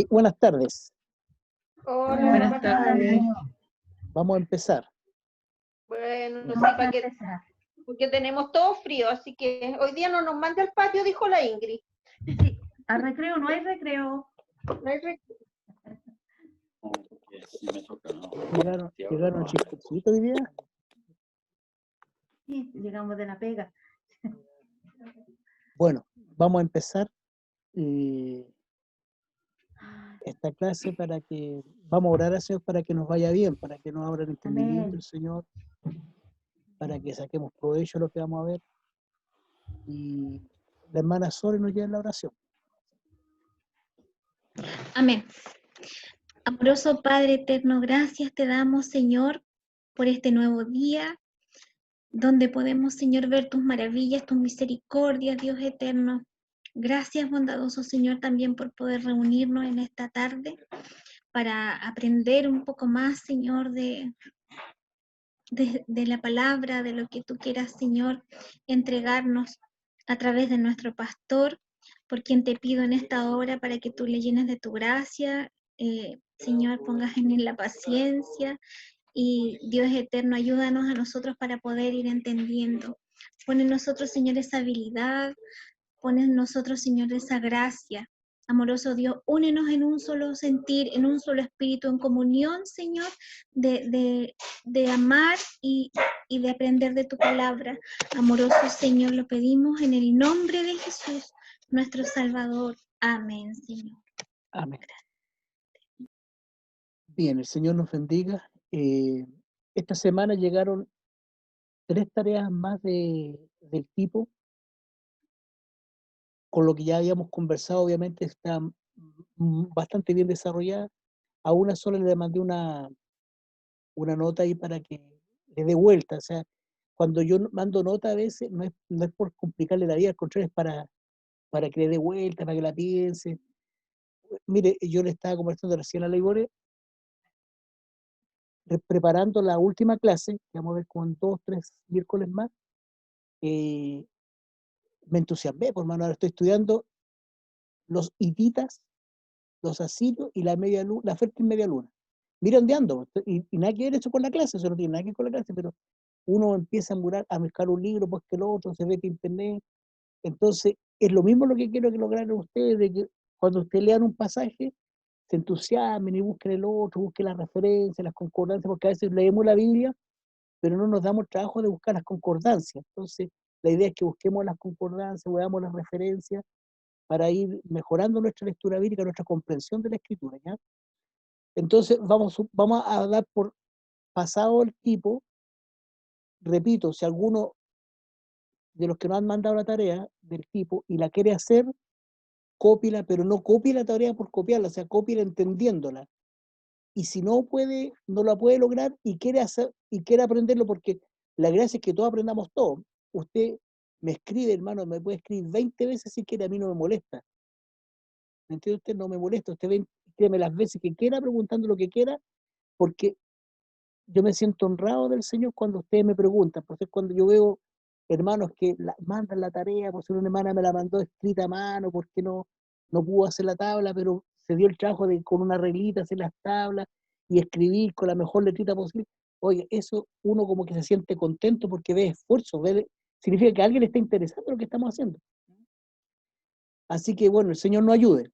Buenas tardes. Hola, Buenas tardes. Vamos a empezar. Bueno, sí, para que, porque tenemos todo frío, así que hoy día no nos mande al patio, dijo la Ingrid. Sí, a recreo, no hay recreo. No hay recreo. Llegaron chistecitos hoy día. Sí, llegamos de la pega. Bueno, vamos a empezar esta clase vamos a orar al Señor para que nos vaya bien, para que nos abra el entendimiento el Señor, para que saquemos provecho de lo que vamos a ver. Y la hermana Sore nos lleva en la oración. Amén. Amoroso Padre eterno, gracias te damos, Señor, por este nuevo día, donde podemos, Señor, ver tus maravillas, tus misericordias, Dios eterno. Gracias, bondadoso Señor, también por poder reunirnos en esta tarde para aprender un poco más, Señor, de la palabra, de lo que tú quieras, Señor, entregarnos a través de nuestro pastor, por quien te pido en esta hora para que tú le llenes de tu gracia, Señor, pongas en él la paciencia y Dios eterno, ayúdanos a nosotros para poder ir entendiendo. Pon en nosotros, Señor, esa habilidad, pon en nosotros, Señor, esa gracia. Amoroso Dios, únenos en un solo sentir, en un solo espíritu, en comunión, Señor, de amar y de aprender de tu palabra. Amoroso Señor, lo pedimos en el nombre de Jesús, nuestro Salvador. Amén, Señor. Amén. Bien, el Señor nos bendiga. Esta semana llegaron 3 tareas más del tipo, con lo que ya habíamos conversado, obviamente está bastante bien desarrollada. A una sola le mandé una nota ahí para que le dé vuelta. O sea, cuando yo mando nota a veces no es por complicarle la vida, al contrario, es para que le dé vuelta, para que la piense. Mire, yo le estaba conversando recién a la Igore, preparando la última clase, que vamos a ver con 2, 3 miércoles más. Me entusiasmé, por mano, ahora estoy estudiando los hititas, los asirios y la media luna, la fértil media luna. Mira dónde ando, y nada que ver eso con la clase, eso no tiene nada que ver con la clase, pero uno empieza a buscar un libro, pues que el otro, se mete a internet. Entonces, es lo mismo lo que quiero que logren ustedes, de que cuando ustedes lean un pasaje, se entusiasmen y busquen el otro, busquen las referencias, las concordancias, porque a veces leemos la Biblia, pero no nos damos trabajo de buscar las concordancias. Entonces, la idea es que busquemos las concordancias, veamos las referencias, para ir mejorando nuestra lectura bíblica, nuestra comprensión de la Escritura, ¿ya? Entonces, vamos a dar por pasado el tipo. Repito, si alguno de los que nos han mandado la tarea del tipo y la quiere hacer, cópiela, pero no copie la tarea por copiarla, o sea, cópiela entendiéndola. Y si no puede, no la puede lograr y quiere hacer y quiere aprenderlo, porque la gracia es que todos aprendamos todo. Usted me escribe, hermano, me puede escribir 20 veces si quiere, a mí no me molesta. ¿Me entiende usted? No me molesta. Usted escríbeme las veces que quiera, preguntando lo que quiera, porque yo me siento honrado del Señor cuando ustedes me preguntan. Porque cuando yo veo hermanos que mandan la tarea, por si una hermana me la mandó escrita a mano, porque no pudo hacer la tabla, pero se dio el trabajo de con una reglita hacer las tablas y escribir con la mejor letrita posible. Oye, eso uno como que se siente contento porque ve esfuerzo, significa que a alguien le está interesando lo que estamos haciendo. Así que bueno, el Señor nos ayude.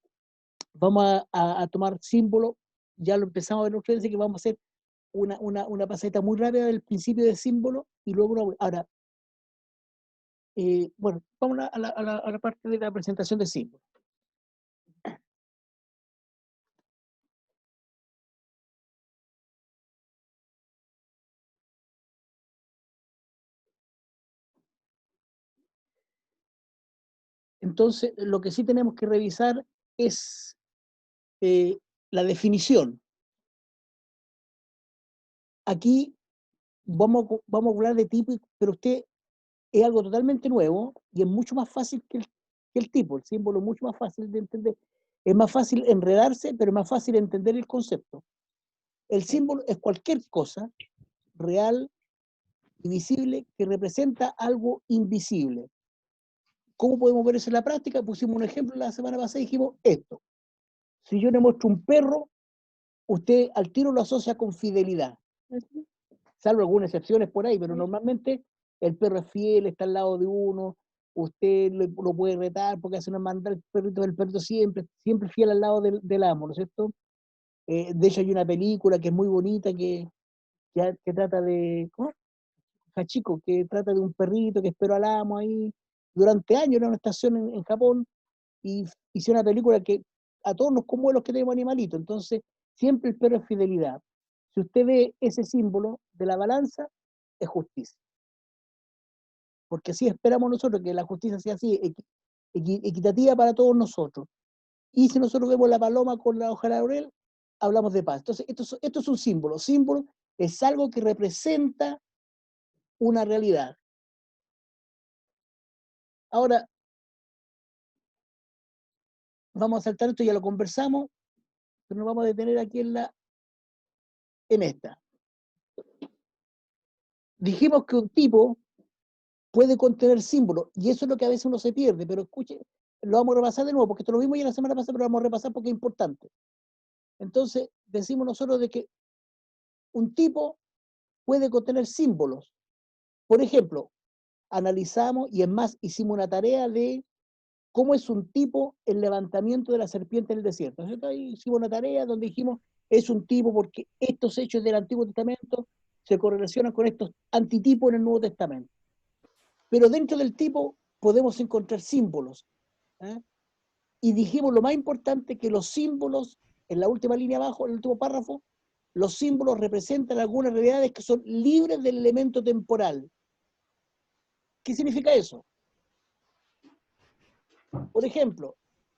Vamos a tomar símbolos, ya lo empezamos a ver nosotros, que vamos a hacer una paseta muy rápida del principio de símbolo y luego ahora, bueno, vamos a la parte de la presentación de símbolos. Entonces, lo que sí tenemos que revisar es la definición. Aquí vamos a hablar de tipo, pero usted es algo totalmente nuevo y es mucho más fácil que el tipo. El símbolo es mucho más fácil de entender. Es más fácil enredarse, pero es más fácil entender el concepto. El símbolo es cualquier cosa real y visible que representa algo invisible. ¿Cómo podemos ver eso en la práctica? Pusimos un ejemplo la semana pasada y dijimos esto. Si yo le muestro un perro, usted al tiro lo asocia con fidelidad, salvo algunas excepciones por ahí, pero normalmente el perro es fiel, está al lado de uno, usted lo puede retar porque hace una maldad, el perrito siempre fiel al lado del amo, ¿no es cierto? De hecho hay una película que es muy bonita que trata de, ¿cómo? Hachiko, que trata de un perrito que esperó al amo ahí durante años, era una estación en Japón, y hizo una película que a todos nos conmueve los que tenemos animalitos, entonces siempre el perro es fidelidad. Si usted ve ese símbolo de la balanza, es justicia. Porque así esperamos nosotros, que la justicia sea así, equitativa para todos nosotros. Y si nosotros vemos la paloma con la hoja de laurel, hablamos de paz. Entonces, esto es un símbolo. Símbolo es algo que representa una realidad. Ahora, vamos a saltar esto, ya lo conversamos, pero nos vamos a detener aquí en esta. Dijimos que un tipo puede contener símbolos, y eso es lo que a veces uno se pierde, pero escuche, lo vamos a repasar de nuevo, porque esto lo vimos ya la semana pasada, pero lo vamos a repasar porque es importante. Entonces, decimos nosotros de que un tipo puede contener símbolos. Por ejemplo, analizamos, y es más, hicimos una tarea de cómo es un tipo el levantamiento de la serpiente en el desierto. ¿Cierto? Ahí hicimos una tarea donde dijimos, es un tipo porque estos hechos del Antiguo Testamento se correlacionan con estos antitipos en el Nuevo Testamento. Pero dentro del tipo podemos encontrar símbolos. ¿Eh? Y dijimos lo más importante, que los símbolos, en la última línea abajo, en el último párrafo, los símbolos representan algunas realidades que son libres del elemento temporal. ¿Qué significa eso? Por ejemplo,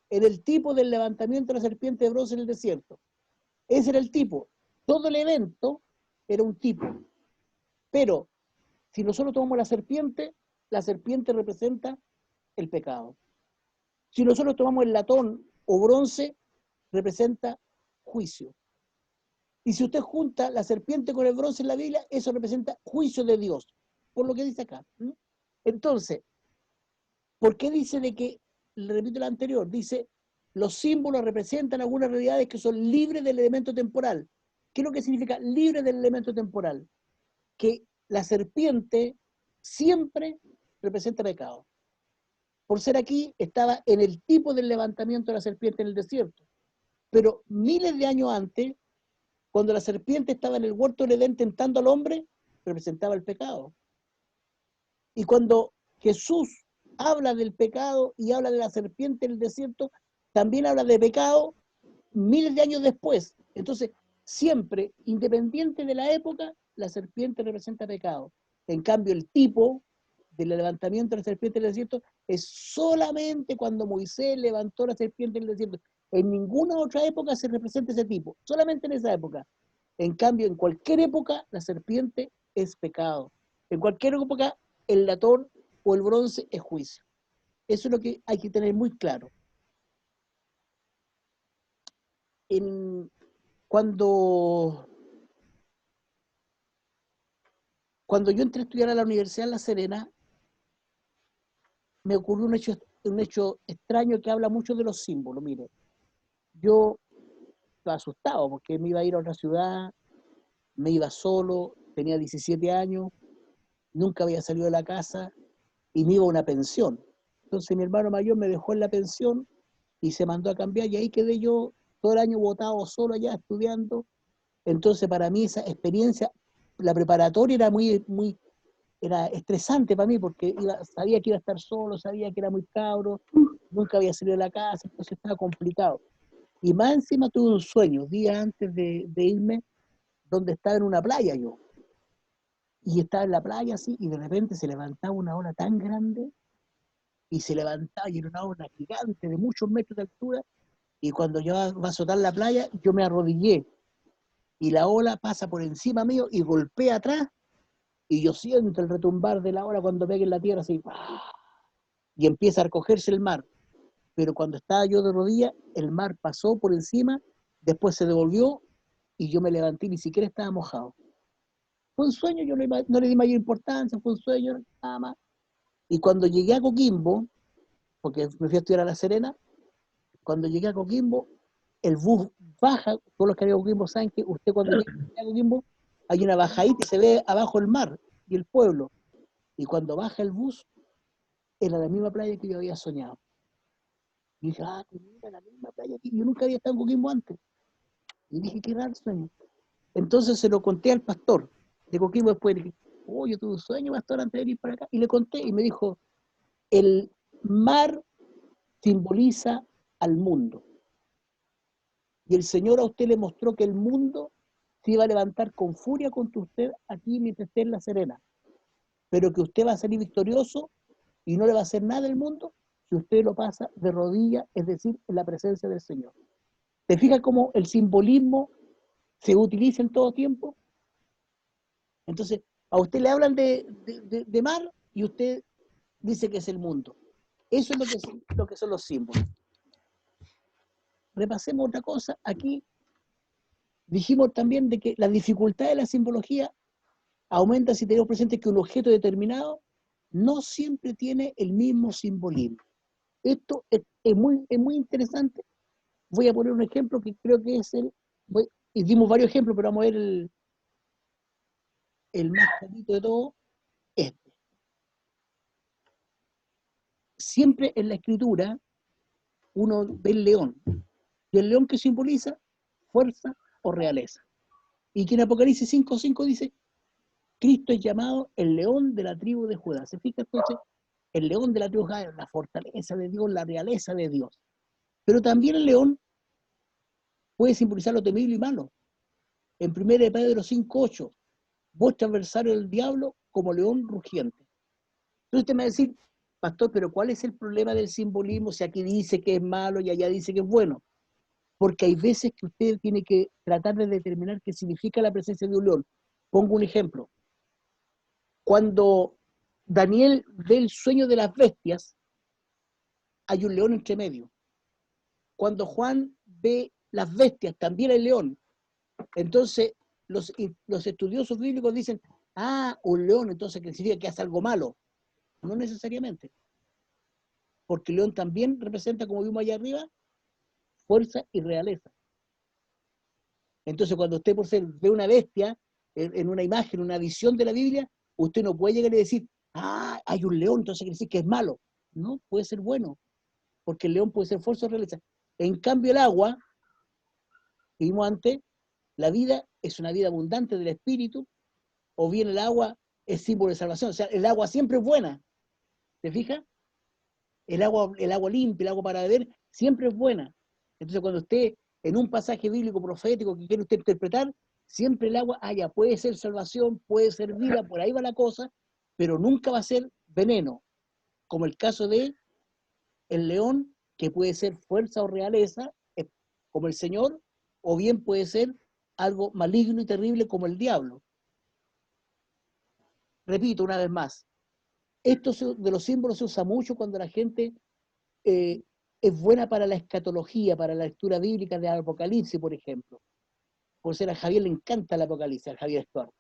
en el tipo del levantamiento de la serpiente de bronce en el desierto, ese era el tipo. Todo el evento era un tipo. Pero si nosotros tomamos la serpiente representa el pecado. Si nosotros tomamos el latón o bronce, representa juicio. Y si usted junta la serpiente con el bronce en la Biblia, eso representa juicio de Dios, por lo que dice acá. Entonces, ¿por qué dice de que, le repito lo anterior, dice, los símbolos representan algunas realidades que son libres del elemento temporal? ¿Qué es lo que significa libre del elemento temporal? Que la serpiente siempre representa pecado. Por ser aquí, estaba en el tipo del levantamiento de la serpiente en el desierto. Pero miles de años antes, cuando la serpiente estaba en el huerto del Edén tentando al hombre, representaba el pecado. Y cuando Jesús habla del pecado y habla de la serpiente en el desierto, también habla de pecado miles de años después. Entonces, siempre, independiente de la época, la serpiente representa pecado. En cambio, el tipo del levantamiento de la serpiente en el desierto es solamente cuando Moisés levantó la serpiente en el desierto. En ninguna otra época se representa ese tipo, solamente en esa época. En cambio, en cualquier época, la serpiente es pecado. En cualquier época, el latón o el bronce es juicio. Eso es lo que hay que tener muy claro. Cuando yo entré a estudiar a la Universidad de La Serena, me ocurrió un hecho extraño que habla mucho de los símbolos. Mire, yo estaba asustado porque me iba a ir a otra ciudad, me iba solo, tenía 17 años, nunca había salido de la casa y me iba a una pensión. Entonces mi hermano mayor me dejó en la pensión y se mandó a cambiar, y ahí quedé yo todo el año botado solo allá estudiando. Entonces para mí esa experiencia, la preparatoria era estresante para mí, porque sabía que iba a estar solo, sabía que era muy cabro, nunca había salido de la casa, entonces estaba complicado. Y más encima tuve un sueño, días antes de irme, donde estaba en una playa yo. Y estaba en la playa así, y de repente se levantaba una ola tan grande, y se levantaba, y era una ola gigante de muchos metros de altura, y cuando yo va a azotar la playa, yo me arrodillé, y la ola pasa por encima mío y golpea atrás, y yo siento el retumbar de la ola cuando pega en la tierra así, y empieza a recogerse el mar. Pero cuando estaba yo de rodillas, el mar pasó por encima, después se devolvió, y yo me levanté y ni siquiera estaba mojado. Fue un sueño, yo no le di mayor importancia, fue un sueño, nada más. Y cuando llegué a Coquimbo, porque me fui a estudiar a La Serena, cuando llegué a Coquimbo, el bus baja, todos los que han ido a Coquimbo saben que usted cuando llega a Coquimbo hay una bajadita y se ve abajo el mar y el pueblo. Y cuando baja el bus, era la misma playa que yo había soñado. Y dije, mira, la misma playa aquí. Yo nunca había estado en Coquimbo antes. Y dije, qué raro sueño. Entonces se lo conté al pastor de Coquimbo después. Le dije, yo tuve un sueño, pastor, antes de venir para acá. Y le conté y me dijo, el mar simboliza al mundo. Y el Señor a usted le mostró que el mundo se iba a levantar con furia contra usted aquí mientras esté en La Serena. Pero que usted va a salir victorioso y no le va a hacer nada al mundo si usted lo pasa de rodillas, es decir, en la presencia del Señor. ¿Te fijas cómo el simbolismo se utiliza en todo tiempo? Entonces, a usted le hablan de mar y usted dice que es el mundo. Eso es lo que son los símbolos. Repasemos otra cosa. Aquí dijimos también de que la dificultad de la simbología aumenta si tenemos presente que un objeto determinado no siempre tiene el mismo simbolismo. Esto es muy interesante. Voy a poner un ejemplo que creo que es y dimos varios ejemplos, pero vamos a ver el más clarito de todo, este. Siempre en la escritura uno ve el león, y el león que simboliza fuerza o realeza. Y que en Apocalipsis 5:5 dice, Cristo es llamado el león de la tribu de Judá. ¿Se fija entonces? El león de la tribu de Judá es la fortaleza de Dios, la realeza de Dios. Pero también el león puede simbolizar lo temible y malo. En 1 Pedro 5:8, vuestro adversario el diablo como león rugiente. Entonces usted me va a decir, pastor, pero ¿cuál es el problema del simbolismo si aquí dice que es malo y allá dice que es bueno? Porque hay veces que usted tiene que tratar de determinar qué significa la presencia de un león. Pongo un ejemplo. Cuando Daniel ve el sueño de las bestias, hay un león entre medio. Cuando Juan ve las bestias, también hay león. Entonces, los estudiosos bíblicos dicen, un león, entonces que significa que hace algo malo. No necesariamente. Porque el león también representa, como vimos allá arriba, fuerza y realeza. Entonces, cuando usted por ser ve una bestia en una imagen, una visión de la Biblia, usted no puede llegar y decir, hay un león, entonces quiere decir que es malo. No, puede ser bueno, porque el león puede ser fuerza o realeza. En cambio, el agua, que vimos antes, la vida es una vida abundante del espíritu, o bien el agua es símbolo de salvación. O sea, el agua siempre es buena. ¿Te fijas? El agua limpia, el agua para beber, siempre es buena. Entonces, cuando usted, en un pasaje bíblico profético que quiere usted interpretar, siempre el agua, puede ser salvación, puede ser vida, por ahí va la cosa, pero nunca va a ser veneno, como el caso de el león, que puede ser fuerza o realeza, como el Señor, o bien puede ser algo maligno y terrible como el diablo. Repito una vez más, esto de los símbolos se usa mucho cuando la gente es buena para la escatología, para la lectura bíblica de Apocalipsis, por ejemplo. Por ser a Javier le encanta el Apocalipsis, a Javier Storm.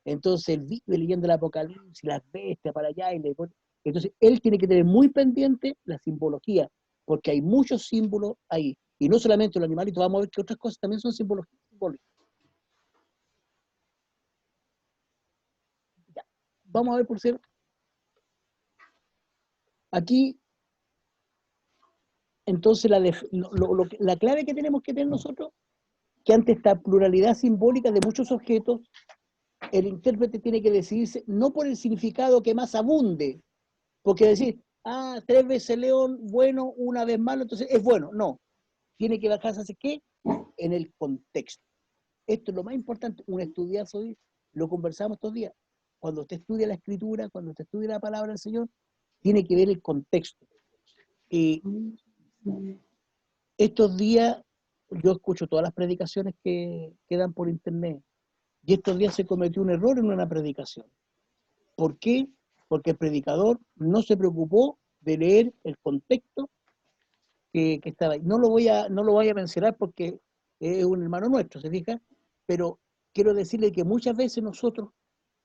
Entonces él vive leyendo el Apocalipsis, las bestias para allá, entonces él tiene que tener muy pendiente la simbología, porque hay muchos símbolos ahí. Y no solamente los animalitos, vamos a ver que otras cosas también son simbologías. Ya. Vamos a ver por ser. Aquí, entonces, la clave que tenemos que tener nosotros, que ante esta pluralidad simbólica de muchos objetos, el intérprete tiene que decidirse no por el significado que más abunde, porque decir, 3 veces león, bueno, una vez malo, entonces es bueno. No, tiene que bajarse ¿hace qué? En el contexto. Esto es lo más importante, un estudiazo, lo conversamos estos días. Cuando usted estudia la escritura, cuando usted estudia la palabra del Señor, tiene que ver el contexto. Estos días yo escucho todas las predicaciones que dan por internet, y estos días se cometió un error en una predicación. ¿Por qué? Porque el predicador no se preocupó de leer el contexto que estaba ahí. No lo voy a mencionar porque es un hermano nuestro, ¿se fija? Pero quiero decirle que muchas veces nosotros,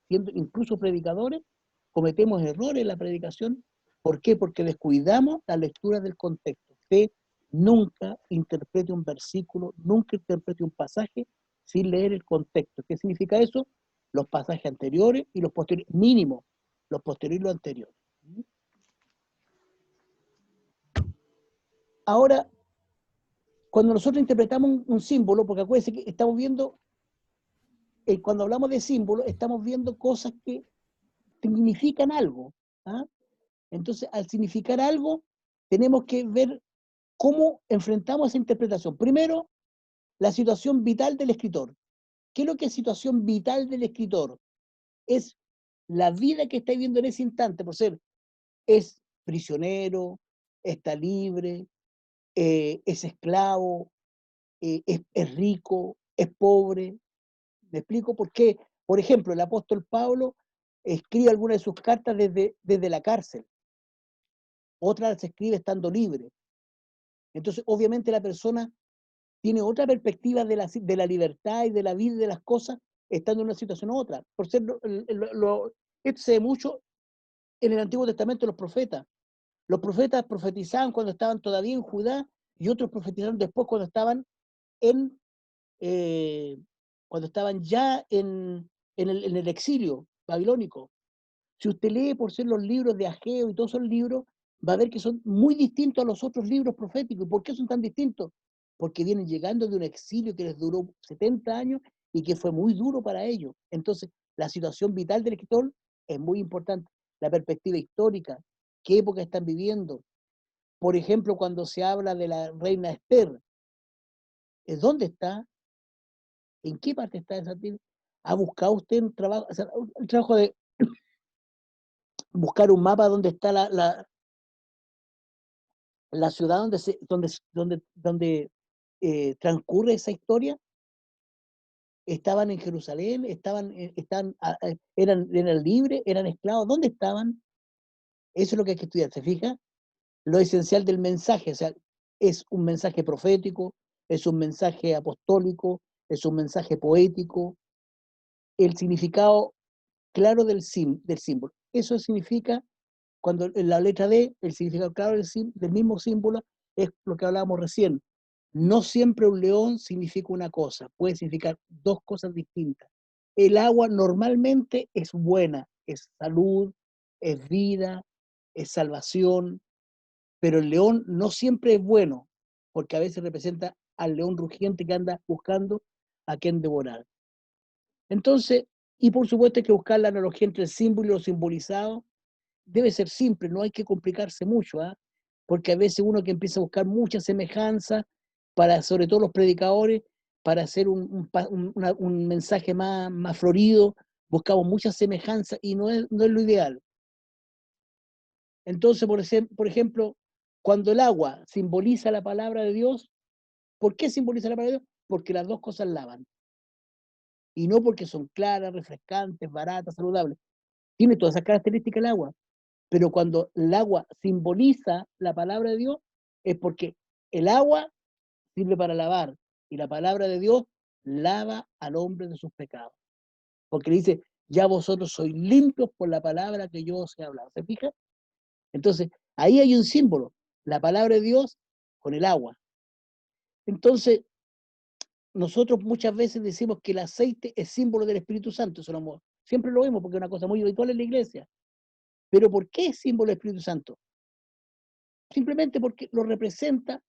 siendo incluso predicadores, cometemos errores en la predicación. ¿Por qué? Porque descuidamos la lectura del contexto. Usted nunca interprete un versículo, nunca interprete un pasaje sin leer el contexto. ¿Qué significa eso? Los pasajes anteriores y los posteriores, mínimo, los posteriores y los anteriores. Ahora, cuando nosotros interpretamos un símbolo, porque acuérdense que estamos viendo, cuando hablamos de símbolos, estamos viendo cosas que significan algo. ¿Ah? Entonces, al significar algo, tenemos que ver cómo enfrentamos esa interpretación. Primero, la situación vital del escritor. ¿Qué es lo que es situación vital del escritor? Es la vida que está viviendo en ese instante, por ser, es prisionero, está libre, es esclavo, es rico, es pobre. ¿Me explico por qué? Por ejemplo, el apóstol Pablo escribe algunas de sus cartas desde la cárcel, otras las escribe estando libre. Entonces, obviamente la persona tiene otra perspectiva de la libertad y de la vida y de las cosas, estando en una situación u otra. Por ser, esto se ve mucho en el Antiguo Testamento los profetas. Los profetas profetizaban cuando estaban todavía en Judá y otros profetizaron después cuando estaban en cuando estaban ya en el exilio babilónico. Si usted lee por ser los libros de Ageo y todos esos libros, va a ver que son muy distintos a los otros libros proféticos. ¿Y por qué son tan distintos? Porque vienen llegando de un exilio que les duró 70 años y que fue muy duro para ellos. Entonces, la situación vital del escritor es muy importante. La perspectiva histórica, qué época están viviendo. Por ejemplo, cuando se habla de la reina Esther, ¿dónde está? ¿En qué parte está esa tierra? ¿Ha buscado usted un trabajo, o sea, un trabajo de buscar un mapa donde está la ciudad donde transcurre esa historia? ¿Estaban en Jerusalén? ¿Eran libres? ¿Eran esclavos? ¿Dónde estaban? Eso es lo que hay que estudiar, ¿se fija? Lo esencial del mensaje, o sea, es un mensaje profético, es un mensaje apostólico, es un mensaje poético, el significado claro del símbolo. Eso significa, cuando en la letra D, el significado claro del mismo símbolo es lo que hablábamos recién. No siempre un león significa una cosa, puede significar dos cosas distintas. El agua normalmente es buena, es salud, es vida, es salvación, pero el león no siempre es bueno, porque a veces representa al león rugiente que anda buscando a quien devorar. Entonces, y por supuesto hay que buscar la analogía entre el símbolo y lo simbolizado. Debe ser simple, no hay que complicarse mucho, ¿eh? Porque a veces uno que empieza a buscar mucha semejanza, para, sobre todo los predicadores, para hacer un mensaje más florido, buscamos mucha semejanza y no es lo ideal. Entonces, por ejemplo, cuando el agua simboliza la palabra de Dios, ¿por qué simboliza la palabra de Dios? Porque las dos cosas lavan. Y no porque son claras, refrescantes, baratas, saludables. Tiene todas esas características el agua. Pero cuando el agua simboliza la palabra de Dios, es porque el agua sirve para lavar y la palabra de Dios lava al hombre de sus pecados. Porque le dice, ya vosotros sois limpios por la palabra que yo os he hablado. ¿Se fija? Entonces, ahí hay un símbolo, la palabra de Dios con el agua. Entonces, nosotros muchas veces decimos que el aceite es símbolo del Espíritu Santo. Eso siempre lo vemos porque es una cosa muy habitual en la iglesia. Pero ¿por qué es símbolo del Espíritu Santo? Simplemente porque lo representa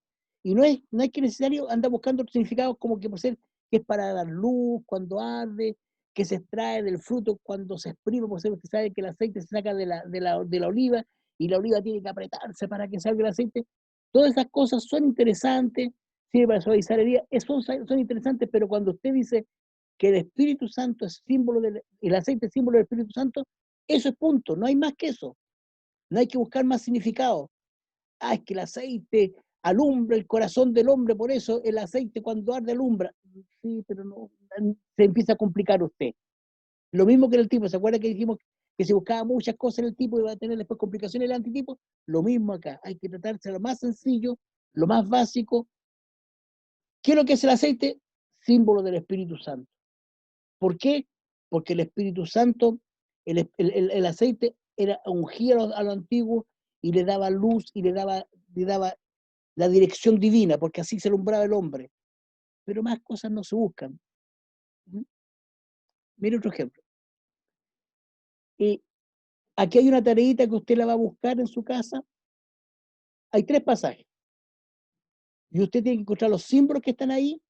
y no es que necesario andar buscando significados como que por ser que es para dar luz cuando arde, que se extrae del fruto cuando se exprime, por ser usted sabe que el aceite se saca de la oliva y la oliva tiene que apretarse para que salga el aceite. Todas esas cosas son interesantes, sirve para suavizar el día, son interesantes, pero cuando usted dice que el Espíritu Santo es símbolo el aceite es símbolo del Espíritu Santo, eso es punto, no hay más que eso. No hay que buscar más significado. Es que el aceite alumbra el corazón del hombre, por eso el aceite cuando arde alumbra. Sí, pero no, se empieza a complicar usted. Lo mismo que en el tipo, ¿se acuerda que dijimos que se buscaba muchas cosas en el tipo y va a tener después complicaciones el antitipo? Lo mismo acá, hay que tratarse lo más sencillo, lo más básico. ¿Qué es lo que es el aceite? Símbolo del Espíritu Santo. ¿Por qué? Porque el Espíritu Santo, el aceite era ungía a lo antiguo y le daba luz y le daba la dirección divina, porque así se alumbraba el hombre. Pero más cosas no se buscan. Mire otro ejemplo. Aquí hay una tareita que usted la va a buscar en su casa. Hay 3 pasajes. Y usted tiene que encontrar los símbolos que están ahí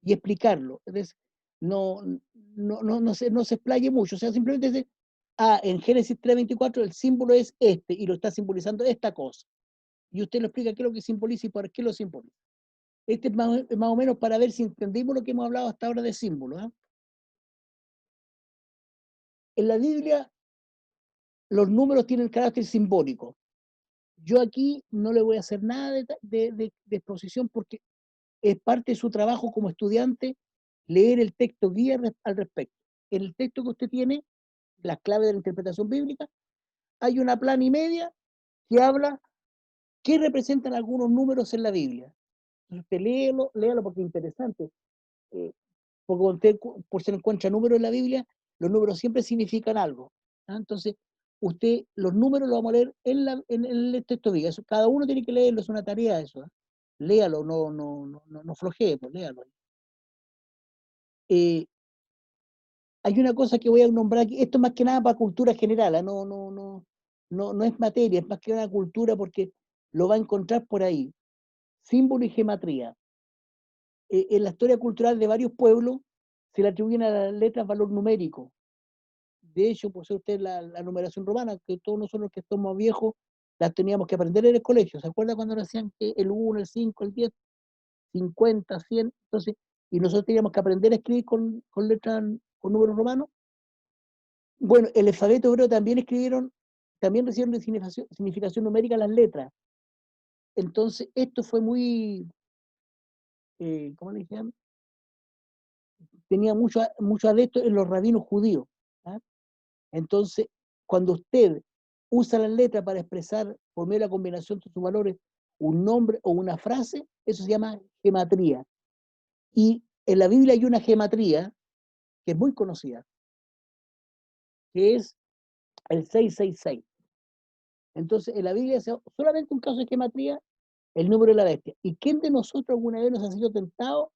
y explicarlo. Entonces, no se explaye mucho. O sea, simplemente dice, en Génesis 3:24 el símbolo es este y lo está simbolizando esta cosa. Y usted lo explica qué es lo que simboliza y por qué lo simboliza. Este es más o menos para ver si entendimos lo que hemos hablado hasta ahora de símbolos. En la Biblia, los números tienen carácter simbólico. Yo aquí no le voy a hacer nada de exposición porque es parte de su trabajo como estudiante leer el texto guía al respecto. En el texto que usted tiene, las claves de la interpretación bíblica, hay una plana y media que habla qué representan algunos números en la Biblia. Usted léalo porque es interesante. Porque usted, por si no encuentra números en la Biblia, los números siempre significan algo. Entonces, los números los vamos a leer en el texto bíblico. Eso, cada uno tiene que leerlo, es una tarea eso. Léalo, no flojee, pues léalo. Hay una cosa que voy a nombrar aquí, esto más que nada para cultura general, no es materia, es más que nada cultura porque lo va a encontrar por ahí. Símbolo y gematría. En la historia cultural de varios pueblos se le atribuyen a las letras valor numérico. De hecho, pues usted la numeración romana, que todos nosotros que somos viejos, las teníamos que aprender en el colegio. ¿Se acuerda cuando nos decían que el 1, el 5, el 10, 50, 100? Entonces, y nosotros teníamos que aprender a escribir con letras, con números romanos. Bueno, el alfabeto hebreo también recibieron significación numérica las letras. Entonces, esto fue muy, ¿cómo le decían? Tenía mucho adeptos en los rabinos judíos. Entonces, cuando usted usa las letras para expresar por medio de la combinación de sus valores un nombre o una frase, eso se llama gematría. Y en la Biblia hay una gematría que es muy conocida, que es el 666. Entonces, en la Biblia es solamente un caso de gematría, el número de la bestia. ¿Y quién de nosotros alguna vez nos ha sido tentado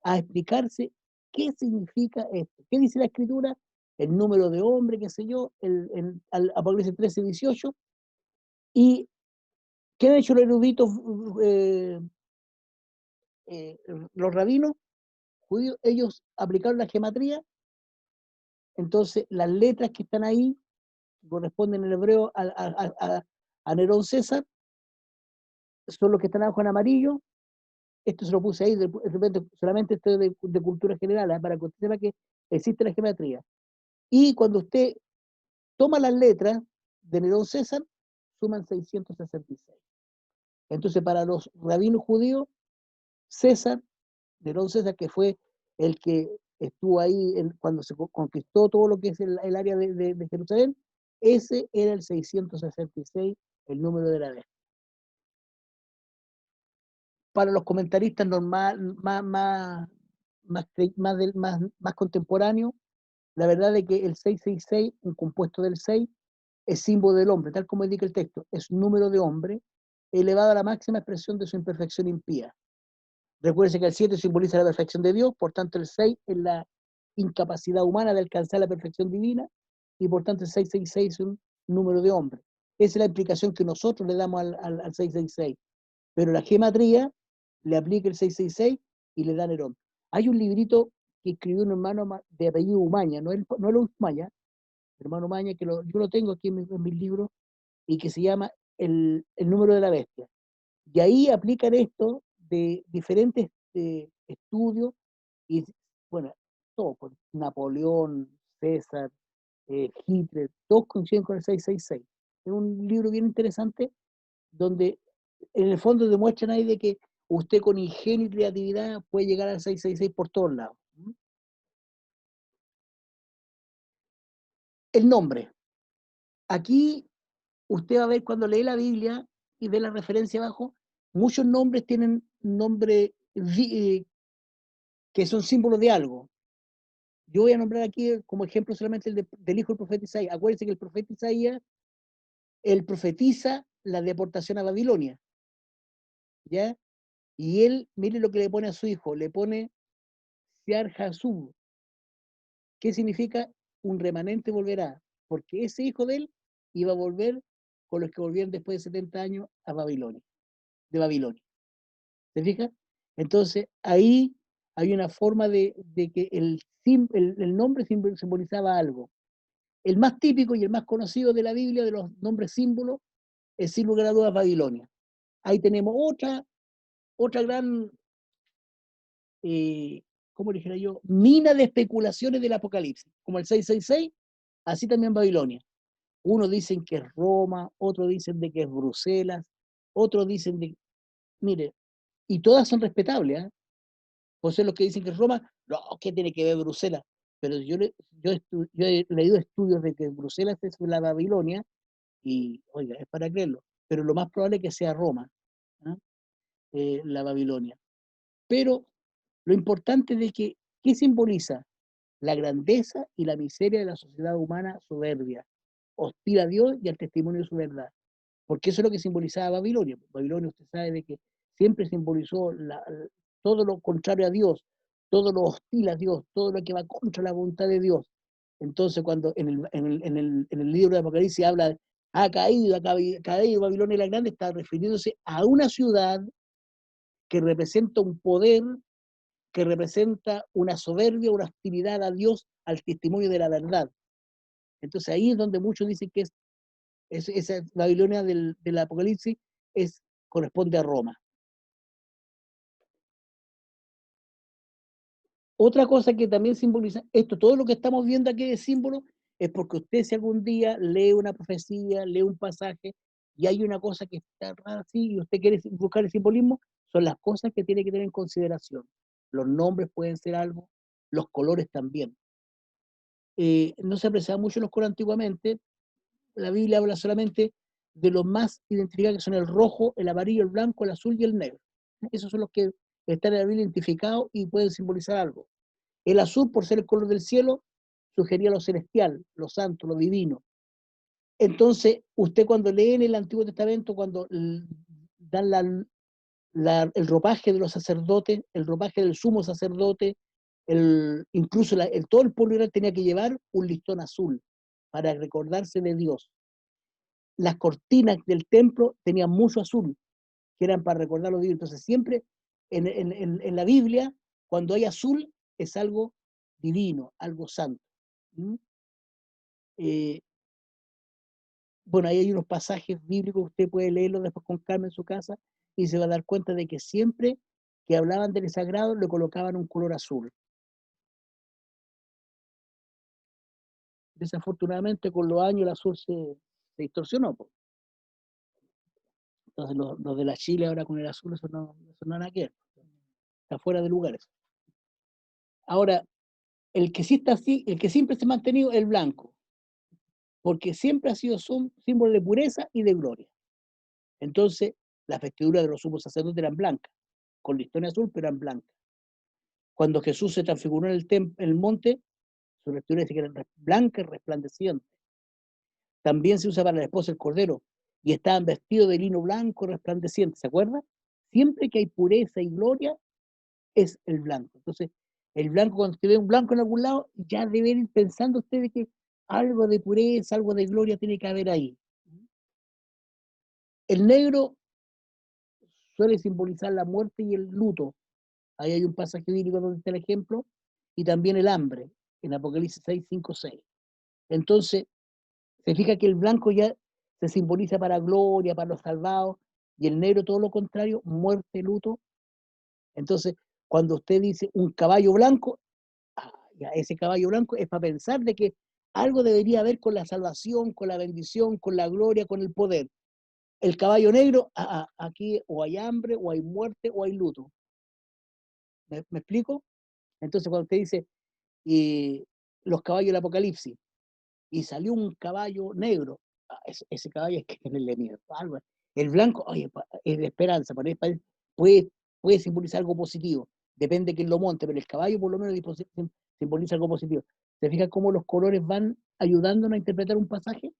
a explicarse qué significa esto? ¿Qué dice la Escritura? El número de hombre, qué sé yo, el Apocalipsis 13:18. ¿Y qué han hecho los eruditos, los rabinos judíos? Ellos aplicaron la gematría. Entonces, las letras que están ahí corresponden en hebreo a Nerón César, son los que están abajo en amarillo. Esto se lo puse ahí, de repente, solamente esto de cultura general, para que usted sepa que existe la geometría. Y cuando usted toma las letras de Nerón César, suman 666. Entonces, para los rabinos judíos, Nerón César, que fue el que estuvo ahí cuando se conquistó todo lo que es el área de Jerusalén, ese era el 666, el número de la bestia. Para los comentaristas más contemporáneos, la verdad es que el 666, un compuesto del 6, es símbolo del hombre, tal como indica el texto, es número de hombre elevado a la máxima expresión de su imperfección impía. Recuérdense que el 7 simboliza la perfección de Dios, por tanto el 6 es la incapacidad humana de alcanzar la perfección divina, y por tanto el 666 es un número de hombre. Esa es la explicación que nosotros le damos al 666. Pero la gematría le aplica el 666 y le da Nerón. Hay un librito que escribió un hermano de apellido Umaña, no el Umaña, hermano Umaña, que yo lo tengo aquí en mis libros, y que se llama el número de la bestia. Y ahí aplican esto de diferentes estudios, y bueno, todo, Napoleón, César, Hitler, todos coinciden con el 666. Es un libro bien interesante donde en el fondo demuestran ahí de que usted con ingenio y creatividad puede llegar al 666 por todos lados. El nombre. Aquí usted va a ver cuando lee la Biblia y ve la referencia abajo, muchos nombres tienen nombres que son símbolos de algo. Yo voy a nombrar aquí como ejemplo solamente el del hijo del profeta Isaías. Acuérdense que el profeta Isaías, él profetiza la deportación a Babilonia. ¿ya? Y él, mire lo que le pone a su hijo, le pone Siar Hasub. ¿Qué significa? Un remanente volverá, porque ese hijo de él iba a volver con los que volvieron después de 70 años a Babilonia, de Babilonia. ¿Se fija? Entonces, ahí hay una forma de que el nombre simbolizaba algo. El más típico y el más conocido de la Biblia, de los nombres símbolos, es sin lugar a dudas Babilonia. Ahí tenemos otra gran, ¿cómo dijera yo? Mina de especulaciones del Apocalipsis, como el 666, así también Babilonia. Unos dicen que es Roma, otros dicen de que es Bruselas, otros dicen de... Mire, y todas son respetables, ¿eh? Pues los que dicen que es Roma, no, ¿qué tiene que ver Bruselas? Pero yo he leído estudios de que Bruselas es la Babilonia, y, oiga, es para creerlo, pero lo más probable es que sea Roma, la Babilonia. Pero lo importante es de que, ¿qué simboliza? La grandeza y la miseria de la sociedad humana soberbia, hostil a Dios y al testimonio de su verdad. Porque eso es lo que simbolizaba Babilonia. Babilonia, usted sabe de que siempre simbolizó todo lo contrario a Dios, todo lo hostil a Dios, todo lo que va contra la voluntad de Dios. Entonces, cuando en el libro de Apocalipsis habla de ha caído Babilonia la Grande, está refiriéndose a una ciudad que representa un poder, que representa una soberbia, una hostilidad a Dios, al testimonio de la verdad. Entonces ahí es donde muchos dicen que esa Babilonia del Apocalipsis corresponde a Roma. Otra cosa que también simboliza esto, todo lo que estamos viendo aquí de símbolo, es porque usted si algún día lee una profecía, lee un pasaje, y hay una cosa que está rara así, y usted quiere buscar el simbolismo, son las cosas que tiene que tener en consideración. Los nombres pueden ser algo, los colores también. No se apreciaban mucho los colores antiguamente, la Biblia habla solamente de los más identificados, que son el rojo, el amarillo, el blanco, el azul y el negro. Esos son los que están en la Biblia identificados y pueden simbolizar algo. El azul, por ser el color del cielo, sugería lo celestial, lo santo, lo divino. Entonces, usted cuando lee en el Antiguo Testamento, cuando dan el ropaje de los sacerdotes, el ropaje del sumo sacerdote, incluso todo el pueblo tenía que llevar un listón azul para recordarse de Dios. Las cortinas del templo tenían mucho azul, que eran para recordar los divinos. Entonces, siempre en la Biblia, cuando hay azul, es algo divino, algo santo. Bueno, ahí hay unos pasajes bíblicos, usted puede leerlos después con calma en su casa y se va a dar cuenta de que siempre que hablaban del sagrado le colocaban un color azul. Desafortunadamente, con los años el azul se distorsionó. Entonces, los de la Chile ahora con el azul, eso no nada que ver. Está fuera de lugares. Ahora, el que sí está así, el que siempre se ha mantenido es el blanco, porque siempre ha sido símbolo de pureza y de gloria. Entonces, las vestiduras de los sumos sacerdotes eran blancas, con listón azul, pero eran blancas. Cuando Jesús se transfiguró en el monte, su vestidura dice que era blanca y resplandeciente. También se usa para la esposa del cordero, y estaban vestidos de lino blanco resplandeciente, ¿se acuerdan? Siempre que hay pureza y gloria, es el blanco. Entonces, el blanco, cuando usted ve un blanco en algún lado, ya debe ir pensando usted de que algo de pureza, algo de gloria tiene que haber ahí. El negro suele simbolizar la muerte y el luto. Ahí hay un pasaje bíblico donde está el ejemplo, y también el hambre, en Apocalipsis 6, 5, 6. Entonces, se fija que el blanco ya se simboliza para gloria, para los salvados, y el negro todo lo contrario, muerte, luto. Entonces, cuando usted dice un caballo blanco, ya ese caballo blanco es para pensar de que algo debería haber con la salvación, con la bendición, con la gloria, con el poder. El caballo negro, aquí o hay hambre, o hay muerte, o hay luto. ¿Me explico? Entonces, cuando usted dice los caballos del Apocalipsis, y salió un caballo negro, ese caballo es que tenerle miedo. Algo. El blanco, oye, es de esperanza, puede simbolizar algo positivo. Depende de quién lo monte, pero el caballo por lo menos simboliza algo positivo. ¿Se fija cómo los colores van ayudándonos a interpretar un pasaje?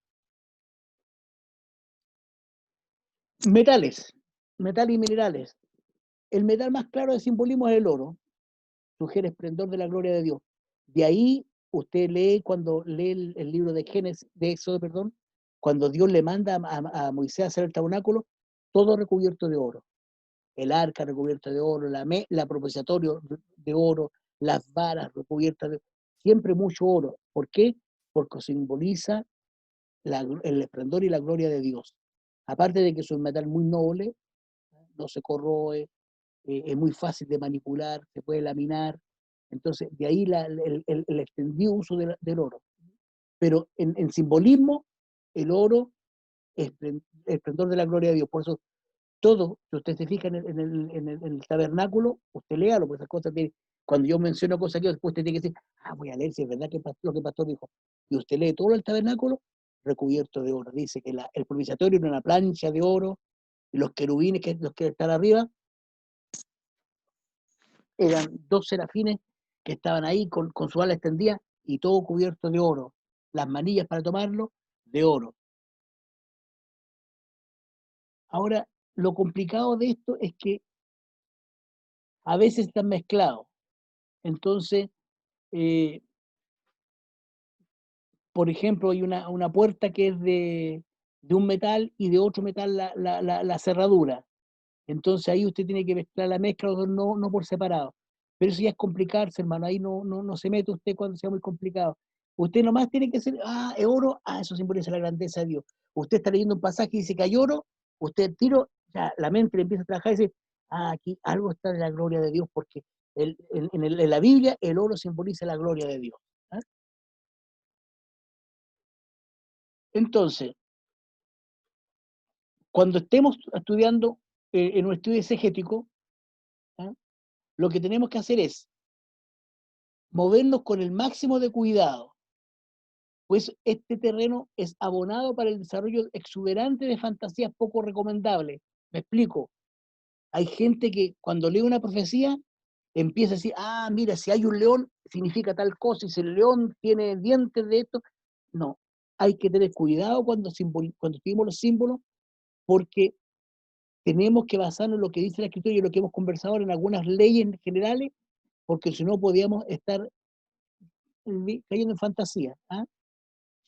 Metales. metales y minerales. El metal más claro de simbolismo es el oro, sugiere esplendor de la gloria de Dios. De ahí usted lee, cuando lee el libro de Génesis, de Éxodo, perdón, cuando Dios le manda a Moisés a hacer el tabernáculo, todo recubierto de oro. El arca recubierta de oro, la propiciatorio de oro, las varas recubiertas de oro, siempre mucho oro. ¿Por qué? Porque simboliza el esplendor y la gloria de Dios. Aparte de que es un metal muy noble, no se corroe, es muy fácil de manipular, se puede laminar. Entonces, de ahí el extendido uso del oro. Pero en simbolismo, el oro es el esplendor de la gloria de Dios. Por eso, todo, si usted se fija en el tabernáculo, usted léalo, porque esas cosas, cuando yo menciono cosas aquí, después usted tiene que decir, voy a leer si es verdad que lo que el pastor dijo. Y usted lee todo el tabernáculo recubierto de oro. Dice que el propiciatorio era una plancha de oro, y los querubines, los que están arriba, eran 2 serafines que estaban ahí con su ala extendida y todo cubierto de oro. Las manillas para tomarlo, de oro. Ahora, lo complicado de esto es que a veces están mezclados. Entonces, por ejemplo, hay una puerta que es de un metal y de otro metal la cerradura. Entonces ahí usted tiene que mezclar la mezcla, no por separado. Pero eso ya es complicarse, hermano. Ahí no se mete usted cuando sea muy complicado. Usted nomás tiene que ser, es oro, eso simboliza la grandeza de Dios. Usted está leyendo un pasaje y dice que hay oro, usted tiro, ya la mente le empieza a trabajar y dice, aquí algo está de la gloria de Dios, porque en la Biblia el oro simboliza la gloria de Dios. ¿Ah? Entonces, cuando estemos estudiando en un estudio exegético, ¿ah? Lo que tenemos que hacer es movernos con el máximo de cuidado, pues este terreno es abonado para el desarrollo exuberante de fantasías poco recomendables. Me explico. Hay gente que cuando lee una profecía empieza a decir, mira, si hay un león significa tal cosa, y si el león tiene dientes de esto. No, hay que tener cuidado cuando escribimos los símbolos, porque tenemos que basarnos en lo que dice la Escritura y en lo que hemos conversado en algunas leyes generales, porque si no podíamos estar cayendo en fantasía.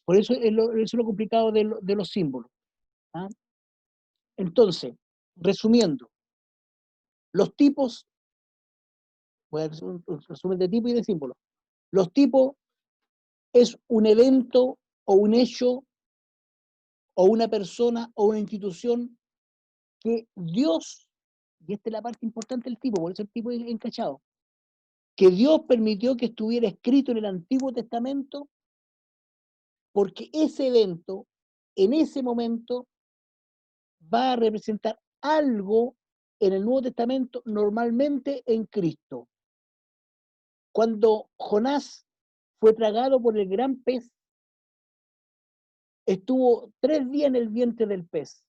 Por eso eso es lo complicado de los símbolos. ¿Ah? Entonces, resumiendo, los tipos, voy a hacer un resumen de tipo y de símbolo. Los tipos es un evento o un hecho o una persona o una institución que Dios, y esta es la parte importante del tipo, por eso el tipo es encachado, que Dios permitió que estuviera escrito en el Antiguo Testamento, porque ese evento, en ese momento, va a representar algo en el Nuevo Testamento, normalmente en Cristo. Cuando Jonás fue tragado por el gran pez, estuvo 3 días en el vientre del pez.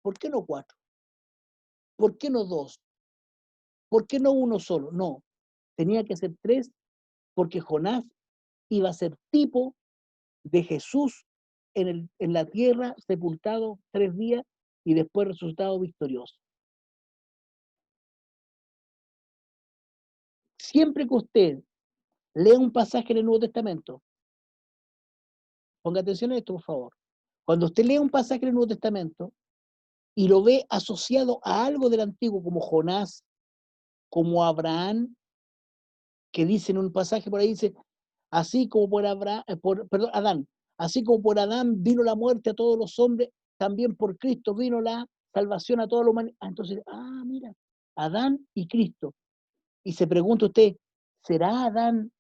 ¿Por qué no 4? ¿Por qué no 2? ¿Por qué no uno solo? No, tenía que ser 3, porque Jonás iba a ser tipo de Jesús en la tierra, sepultado 3 días y después resucitado victorioso. Siempre que usted lea un pasaje en el Nuevo Testamento, ponga atención a esto, por favor. Cuando usted lee un pasaje en el Nuevo Testamento y lo ve asociado a algo del Antiguo, como Jonás, como Abraham, que dice en un pasaje por ahí, dice, así como Adán, así como por Adán vino la muerte a todos los hombres, también por Cristo vino la salvación a toda la humanidad. Entonces, mira, Adán y Cristo. Y se pregunta usted, ¿será Adán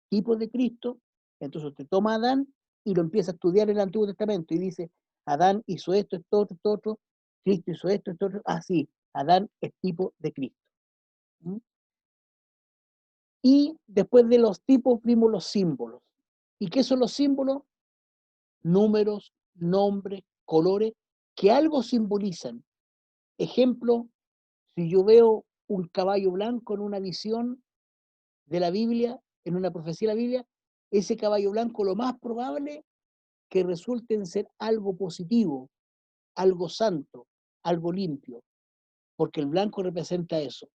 tipo de Cristo? Entonces usted toma a Adán y lo empieza a estudiar en el Antiguo Testamento y dice, Adán hizo esto, esto otro, Cristo hizo esto, otro. Sí, Adán es tipo de Cristo. ¿Mm? Y después de los tipos vimos los símbolos. ¿Y qué son los símbolos? Números, nombres, colores, que algo simbolizan. Ejemplo, si yo veo un caballo blanco en una visión de la Biblia, en una profecía de la Biblia, ese caballo blanco lo más probable que resulte en ser algo positivo, algo santo, algo limpio. porque el blanco representa eso.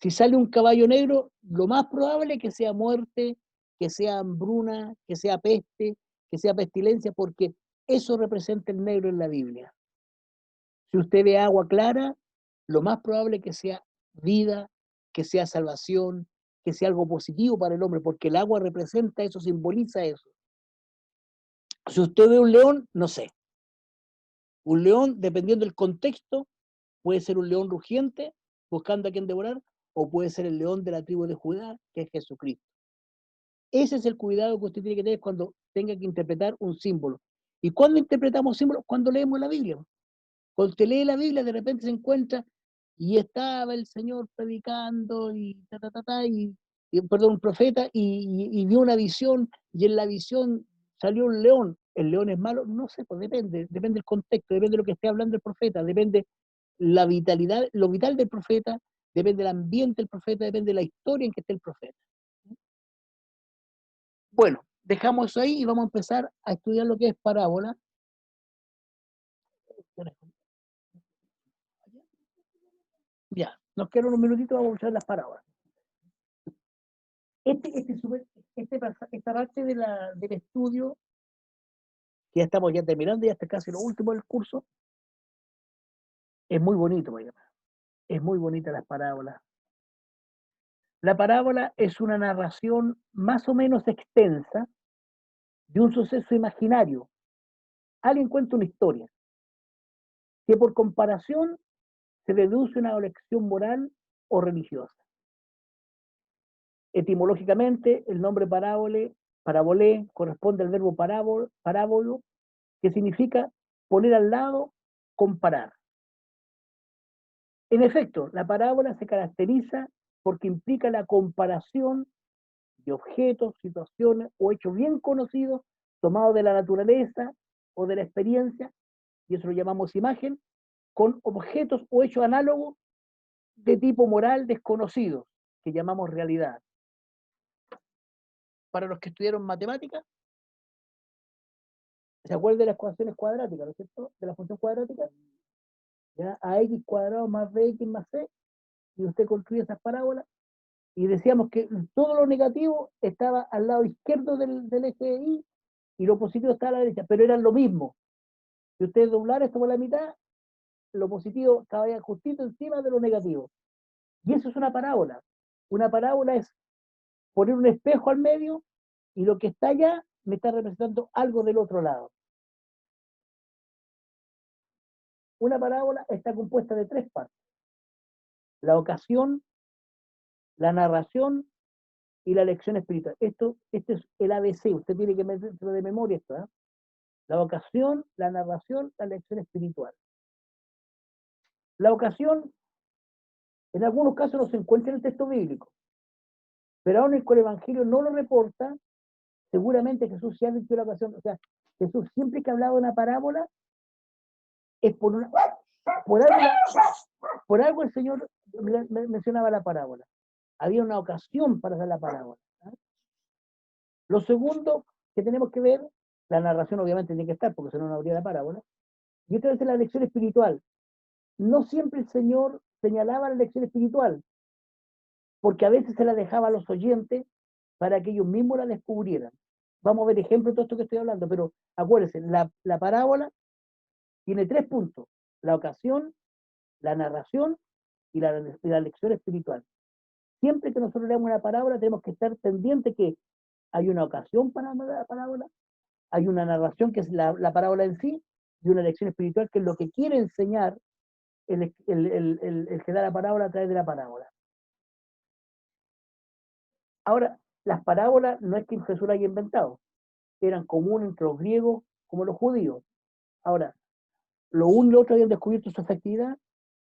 Si sale un caballo negro, lo más probable es que sea muerte, que sea hambruna, que sea peste, que sea pestilencia, porque eso representa el negro en la Biblia. Si usted ve agua clara, lo más probable es que sea vida, que sea salvación, que sea algo positivo para el hombre, porque el agua representa eso, simboliza eso. Si usted ve un león, no sé. Un león, dependiendo del contexto, puede ser un león rugiente, buscando a quien devorar, o puede ser el león de la tribu de Judá, que es Jesucristo. Ese es el cuidado que usted tiene que tener cuando tenga que interpretar un símbolo. ¿Y cuándo interpretamos símbolos? Cuando leemos la Biblia. Cuando usted lee la Biblia, de repente se encuentra, y estaba el Señor predicando, y perdón, un profeta, y vio una visión, y en la visión salió un león. ¿El león es malo? No sé, pues depende del contexto, depende de lo que esté hablando el profeta, depende la vitalidad, lo vital del profeta, depende del ambiente del profeta, depende de la historia en que esté el profeta. Bueno, dejamos eso ahí y vamos a empezar a estudiar lo que es parábola. Ya, nos quedan unos minutitos, vamos a usar las parábolas. Esta parte del estudio, que ya estamos ya terminando, ya está casi lo último del curso, es muy bonito, es muy bonita las parábolas. La parábola es una narración más o menos extensa de un suceso imaginario. Alguien cuenta una historia, que por comparación se deduce una lección moral o religiosa. Etimológicamente, el nombre parábolé, corresponde al verbo parábolo, que significa poner al lado, comparar. En efecto, la parábola se caracteriza porque implica la comparación de objetos, situaciones o hechos bien conocidos, tomados de la naturaleza o de la experiencia, y eso lo llamamos imagen, con objetos o hechos análogos de tipo moral desconocidos, que llamamos realidad. Para los que estudiaron matemáticas, ¿se acuerdan de las ecuaciones cuadráticas, ¿no es cierto? De la función cuadrática, ¿ya? AX cuadrado más BX más C, y usted construye esas parábolas, y decíamos que todo lo negativo estaba al lado izquierdo del eje de Y, y lo positivo estaba a la derecha, pero eran lo mismo. Si usted doblara esto por la mitad, lo positivo estaba ya justito encima de lo negativo. Y eso es una parábola. Una parábola es poner un espejo al medio y lo que está allá me está representando algo del otro lado. Una parábola está compuesta de 3 partes: la ocasión, la narración y la lección espiritual. Este es el ABC, usted tiene que meterlo de memoria esto, ¿eh? La ocasión, la narración, la lección espiritual. La ocasión, en algunos casos no se encuentra en el texto bíblico, pero aún el Evangelio no lo reporta. Seguramente Jesús se ha dicho la ocasión. O sea, Jesús siempre que hablaba de una parábola es por algo el Señor mencionaba la parábola. Había una ocasión para hacer la parábola, ¿eh? Lo segundo que tenemos que ver, la narración obviamente tiene que estar, porque si no, no habría la parábola. Y otra vez la lección espiritual. No siempre el Señor señalaba la lección espiritual, porque a veces se la dejaba a los oyentes para que ellos mismos la descubrieran. Vamos a ver ejemplos de todo esto que estoy hablando, pero acuérdense, la parábola tiene 3 puntos: la ocasión, la narración y la lección espiritual. Siempre que nosotros leamos una parábola tenemos que estar pendientes que hay una ocasión para la parábola, hay una narración que es la parábola en sí, y una lección espiritual que es lo que quiere enseñar el que da la parábola a través de la parábola. Ahora, las parábolas no es que Jesús las haya inventado, eran comunes entre los griegos como los judíos. Ahora, lo uno y lo otro habían descubierto su efectividad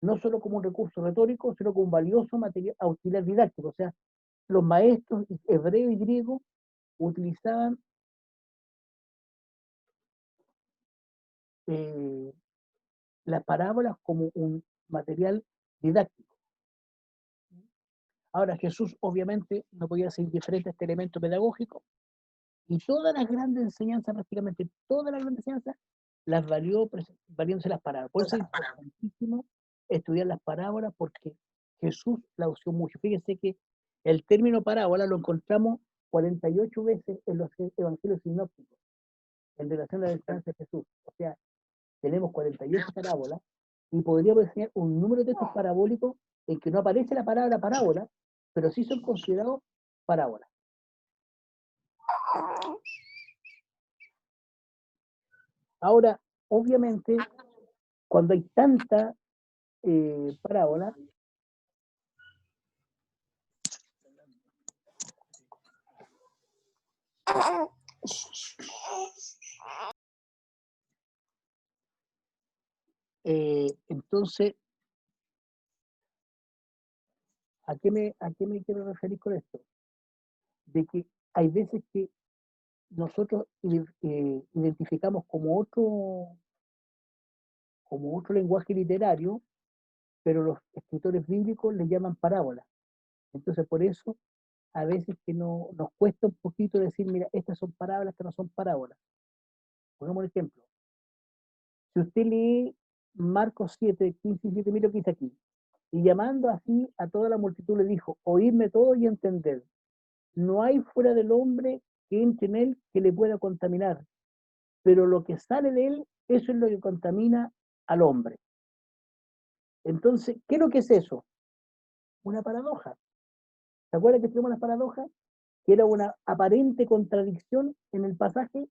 no solo como un recurso retórico, sino como un valioso material auxiliar didáctico. O sea, los maestros hebreo y griego utilizaban las parábolas como un material didáctico. Ahora, Jesús obviamente no podía ser indiferente a este elemento pedagógico, y todas las grandes enseñanzas, prácticamente todas las grandes enseñanzas, las valió valiéndose las parábolas. Por eso es importantísimo estudiar las parábolas porque Jesús la usó mucho. Fíjense que el término parábola lo encontramos 48 veces en los evangelios sinópticos en relación a la enseñanza de Jesús. O sea, tenemos 48 parábolas y podríamos enseñar un número de textos parabólicos en que no aparece la palabra parábola, pero sí son considerados parábolas. Ahora, obviamente, cuando hay tanta parábola, entonces, ¿a qué me quiero referir con esto? De que hay veces que nosotros identificamos como otro lenguaje literario, pero los escritores bíblicos le llaman parábolas. Entonces, por eso, a veces que nos cuesta un poquito decir, mira, estas son parábolas, estas no son parábolas. Pongamos un ejemplo. Si usted lee Marcos 7, 15 y 17, mira lo que dice aquí. Y llamando así a toda la multitud le dijo, oídme todo y entended. No hay fuera del hombre que entre en él que le pueda contaminar, pero lo que sale de él, eso es lo que contamina al hombre. Entonces, ¿qué es lo que es eso? Una paradoja. ¿Se acuerdan que tenemos las paradojas? Que era una aparente contradicción en el pasaje.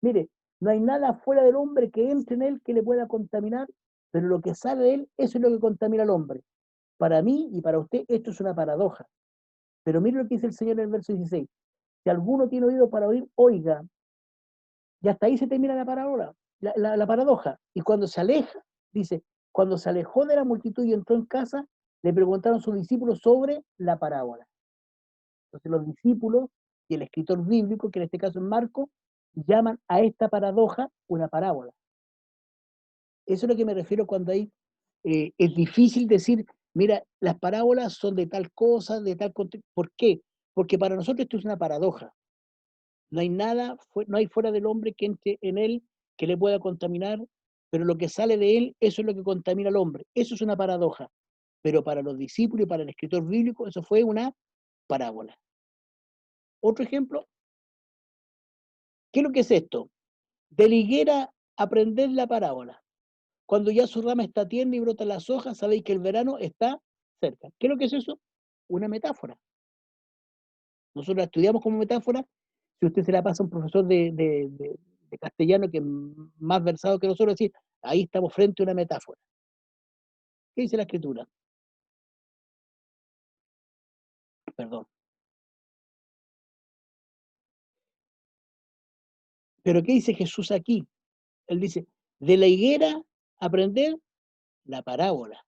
Mire, no hay nada fuera del hombre que entre en él que le pueda contaminar, pero lo que sale de él, eso es lo que contamina al hombre. Para mí y para usted, esto es una paradoja. Pero mire lo que dice el Señor en el verso 16. Si alguno tiene oído para oír, oiga. Y hasta ahí se termina la parábola, la paradoja. Y cuando se aleja, dice, cuando se alejó de la multitud y entró en casa, le preguntaron sus discípulos sobre la parábola. Entonces los discípulos y el escritor bíblico, que en este caso es Marco, llaman a esta paradoja una parábola. Eso es lo que me refiero cuando hay, es difícil decir, mira, las parábolas son de tal cosa, de tal contexto. ¿Por qué? Porque para nosotros esto es una paradoja. No hay nada, no hay fuera del hombre que entre en él que le pueda contaminar, pero lo que sale de él, eso es lo que contamina al hombre. Eso es una paradoja. Pero para los discípulos y para el escritor bíblico, eso fue una parábola. Otro ejemplo, ¿qué es lo que es esto? De la higuera aprended la parábola. Cuando ya su rama está tierna y brotan las hojas, sabéis que el verano está cerca. ¿Qué es lo que es eso? Una metáfora. Nosotros la estudiamos como metáfora. Si usted se la pasa a un profesor de castellano que es más versado que nosotros, decir, ahí estamos frente a una metáfora. ¿Qué dice la escritura? Perdón. Pero ¿qué dice Jesús aquí? Él dice, de la higuera aprender la parábola.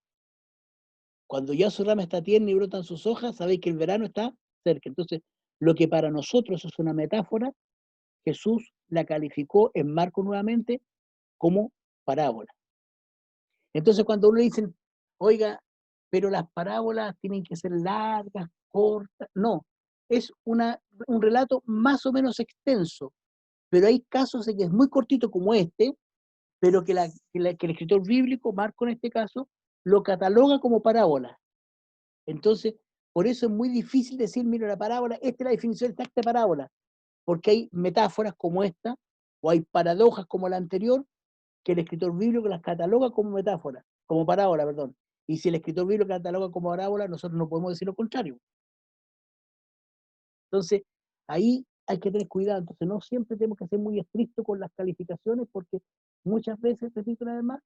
Cuando ya su rama está tierna y brotan sus hojas, sabéis que el verano está cerca. Entonces, lo que para nosotros es una metáfora, Jesús la calificó en Marcos nuevamente como parábola. Entonces, cuando uno le dice, oiga, pero las parábolas tienen que ser largas, cortas, no, es un relato más o menos extenso, pero hay casos de que es muy cortito como este, pero que el escritor bíblico, Marco en este caso, lo cataloga como parábola. Entonces, por eso es muy difícil decir, mira, la parábola, esta es la definición exacta de parábola, porque hay metáforas como esta, o hay paradojas como la anterior, que el escritor bíblico las cataloga como metáfora, como parábola, perdón. Y si el escritor bíblico cataloga como parábola, nosotros no podemos decir lo contrario. Entonces, ahí hay que tener cuidado. Entonces, no siempre tenemos que ser muy estrictos con las calificaciones, porque muchas veces, repito una vez más,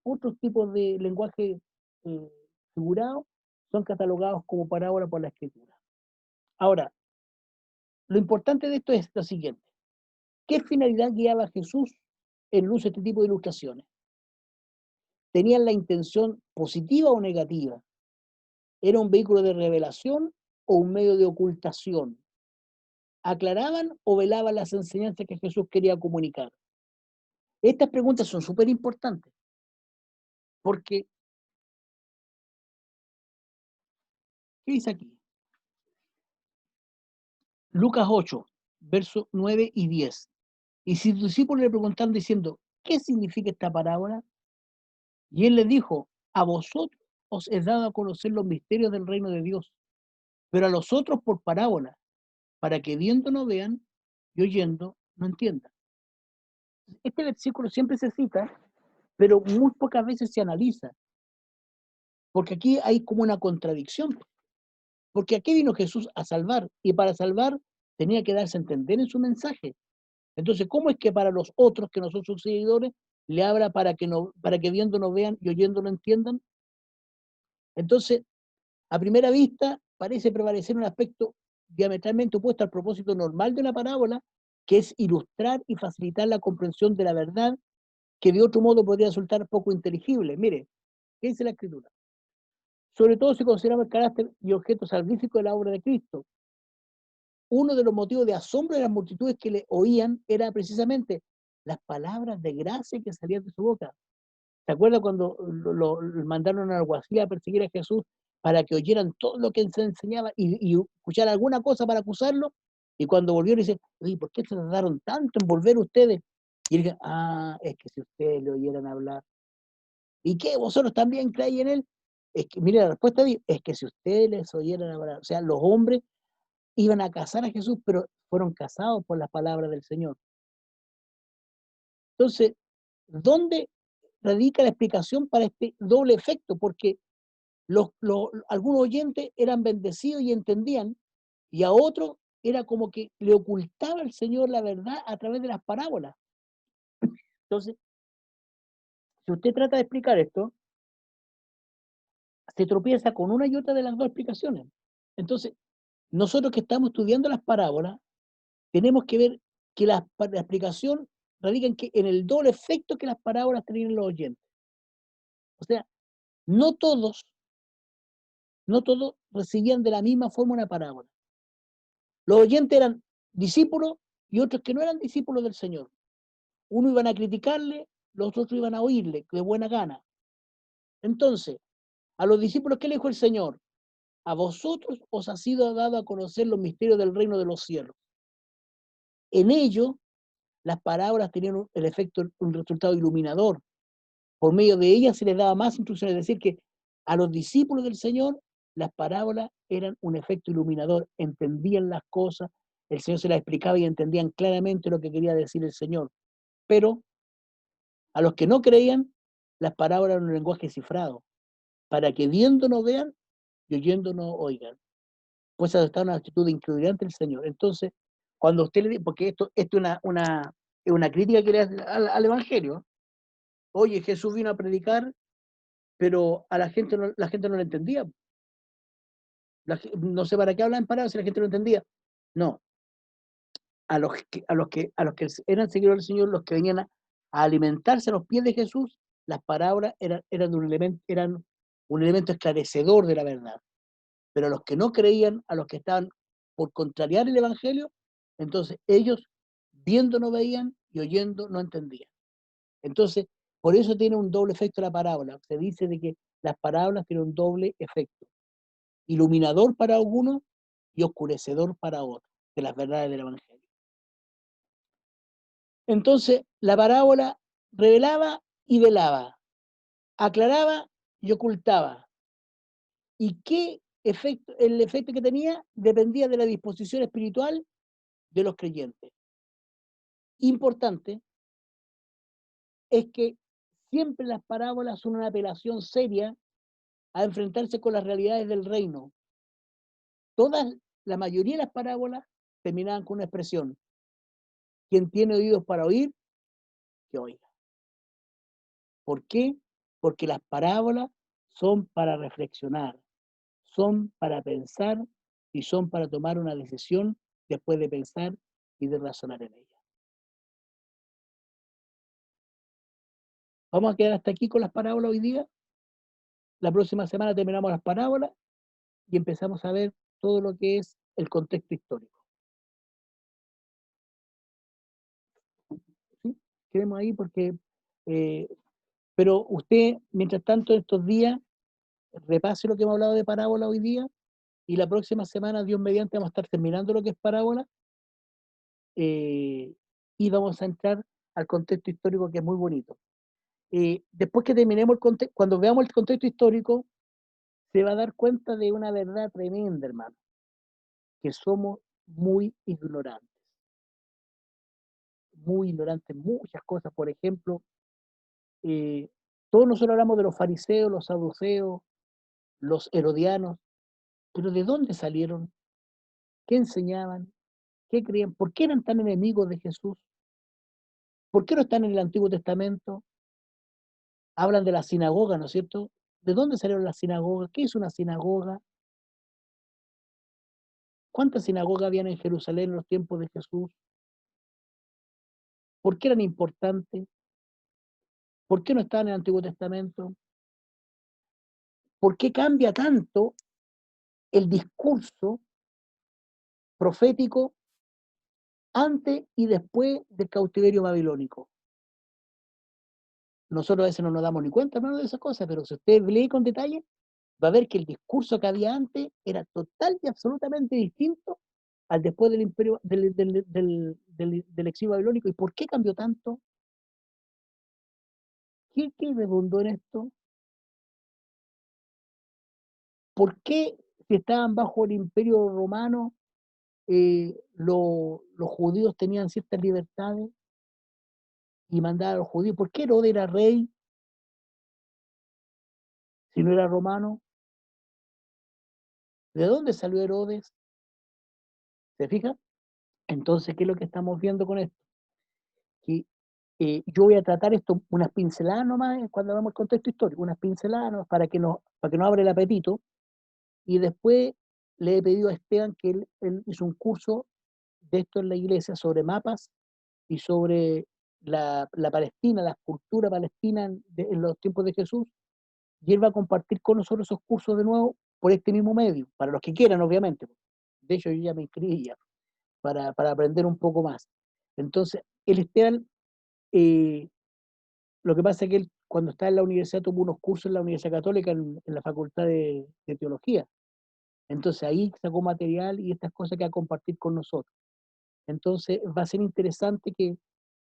otros tipos de lenguaje figurado son catalogados como parábola por la escritura. Ahora, lo importante de esto es lo siguiente. ¿Qué finalidad guiaba Jesús en el uso de este tipo de ilustraciones? ¿Tenían la intención positiva o negativa? ¿Era un vehículo de revelación o un medio de ocultación? ¿Aclaraban o velaban las enseñanzas que Jesús quería comunicar? Estas preguntas son súper importantes, porque, ¿qué dice aquí? Lucas 8, versos 9 y 10. Y si sus discípulos le preguntaron diciendo, ¿qué significa esta parábola? Y él les dijo, a vosotros os he dado a conocer los misterios del reino de Dios, pero a los otros por parábola, para que viendo no vean y oyendo no entiendan. Este versículo siempre se cita, pero muy pocas veces se analiza, porque aquí hay como una contradicción. Porque aquí vino Jesús a salvar, y para salvar tenía que darse a entender en su mensaje. Entonces, ¿cómo es que para los otros, que no son sus seguidores, le habla para que viendo no vean y oyendo no entiendan? Entonces, a primera vista, parece prevalecer un aspecto diametralmente opuesto al propósito normal de la parábola, que es ilustrar y facilitar la comprensión de la verdad, que de otro modo podría resultar poco inteligible. Mire, ¿qué dice la Escritura? Sobre todo si consideramos el carácter y objeto salvífico de la obra de Cristo. Uno de los motivos de asombro de las multitudes que le oían era precisamente las palabras de gracia que salían de su boca. ¿Se acuerda cuando lo mandaron al alguacil a perseguir a Jesús para que oyeran todo lo que se enseñaba y escuchar alguna cosa para acusarlo? Y cuando volvieron y dicen, oye, ¿por qué se tardaron tanto en volver ustedes? Y él dice, es que si ustedes le oyeran hablar. ¿Y qué? ¿Vosotros también creéis en él? Es que, mire, la respuesta es que si ustedes les oyeran hablar, o sea, los hombres iban a cazar a Jesús, pero fueron cazados por las palabras del Señor. Entonces, ¿dónde radica la explicación para este doble efecto? Porque algunos oyentes eran bendecidos y entendían, y a otros era como que le ocultaba el Señor la verdad a través de las parábolas. Entonces, si usted trata de explicar esto, se tropieza con una y otra de las dos explicaciones. Entonces, nosotros que estamos estudiando las parábolas, tenemos que ver que la explicación radica en el doble efecto que las parábolas tenían en los oyentes. O sea, no todos recibían de la misma forma una parábola. Los oyentes eran discípulos y otros que no eran discípulos del Señor. Uno iban a criticarle, los otros iban a oírle de buena gana. Entonces, a los discípulos, ¿qué le dijo el Señor? A vosotros os ha sido dado a conocer los misterios del reino de los cielos. En ello, las parábolas tenían el efecto, un resultado iluminador. Por medio de ellas se les daba más instrucciones, es decir, que a los discípulos del Señor las parábolas eran un efecto iluminador, entendían las cosas, el Señor se las explicaba y entendían claramente lo que quería decir el Señor. Pero a los que no creían, las parábolas eran un lenguaje cifrado, para que viendo no vean y oyendo no oigan. Pues adoptar una actitud de incredulidad ante el Señor. Entonces, cuando usted le dice, porque esto es una crítica que le hace al Evangelio. Oye, Jesús vino a predicar, pero a la gente no lo entendía. No sé para qué hablan parados si la gente no entendía. No, a los que eran seguidores del Señor, los que venían a alimentarse a los pies de Jesús, las parábolas eran un elemento esclarecedor de la verdad. Pero a los que no creían, a los que estaban por contrariar el Evangelio, entonces ellos viendo no veían y oyendo no entendían. Entonces, por eso tiene un doble efecto la parábola. Se dice de que las parábolas tienen un doble efecto. Iluminador para algunos y oscurecedor para otros, de las verdades del Evangelio. Entonces, la parábola revelaba y velaba, aclaraba y ocultaba. ¿Y qué efecto? El efecto que tenía dependía de la disposición espiritual de los creyentes. Importante es que siempre las parábolas son una apelación seria a enfrentarse con las realidades del reino. La mayoría de las parábolas terminaban con una expresión: quien tiene oídos para oír, que oiga. ¿Por qué? Porque las parábolas son para reflexionar, son para pensar y son para tomar una decisión después de pensar y de razonar en ella. Vamos a quedar hasta aquí con las parábolas hoy día. La próxima semana terminamos las parábolas y empezamos a ver todo lo que es el contexto histórico. ¿Sí? Quedemos ahí porque... pero usted, mientras tanto, estos días, repase lo que hemos hablado de parábola hoy día y la próxima semana, Dios mediante, vamos a estar terminando lo que es parábola y vamos a entrar al contexto histórico, que es muy bonito. después que terminemos el contexto, cuando veamos el contexto histórico, se va a dar cuenta de una verdad tremenda, hermano, que somos muy ignorantes en muchas cosas. Por ejemplo, todos nosotros hablamos de los fariseos, los saduceos, los herodianos, pero ¿de dónde salieron? ¿Qué enseñaban? ¿Qué creían? ¿Por qué eran tan enemigos de Jesús? ¿Por qué no están en el Antiguo Testamento? Hablan de la sinagoga, ¿no es cierto? ¿De dónde salieron las sinagogas? ¿Qué es una sinagoga? ¿Cuántas sinagogas habían en Jerusalén en los tiempos de Jesús? ¿Por qué eran importantes? ¿Por qué no estaban en el Antiguo Testamento? ¿Por qué cambia tanto el discurso profético antes y después del cautiverio babilónico? Nosotros a veces no nos damos ni cuenta, hermano, de esas cosas, pero si usted lee con detalle, va a ver que el discurso que había antes era total y absolutamente distinto al después del imperio, del exilio babilónico. ¿Y por qué cambió tanto? ¿Qué redundó en esto? ¿Por qué, si estaban bajo el imperio romano, los judíos tenían ciertas libertades y mandaban a los judíos? ¿Por qué Herodes era rey si no era romano? ¿De dónde salió Herodes? ¿Se fija? Entonces, ¿qué es lo que estamos viendo con esto? Que yo voy a tratar esto, unas pinceladas nomás, cuando hablamos del contexto histórico, unas pinceladas nomás para que nos abra el apetito, y después le he pedido a Esteban que él hizo un curso de esto en la iglesia sobre mapas y sobre la Palestina, la cultura palestina en los tiempos de Jesús, y él va a compartir con nosotros esos cursos de nuevo por este mismo medio, para los que quieran, obviamente. De hecho, yo ya me inscribí ya, para aprender un poco más. Entonces, el Esteban, lo que pasa es que él, cuando estaba en la universidad, tomó unos cursos en la Universidad Católica, en la Facultad de Teología. Entonces, ahí sacó material y estas cosas que va a compartir con nosotros. Entonces, va a ser interesante que,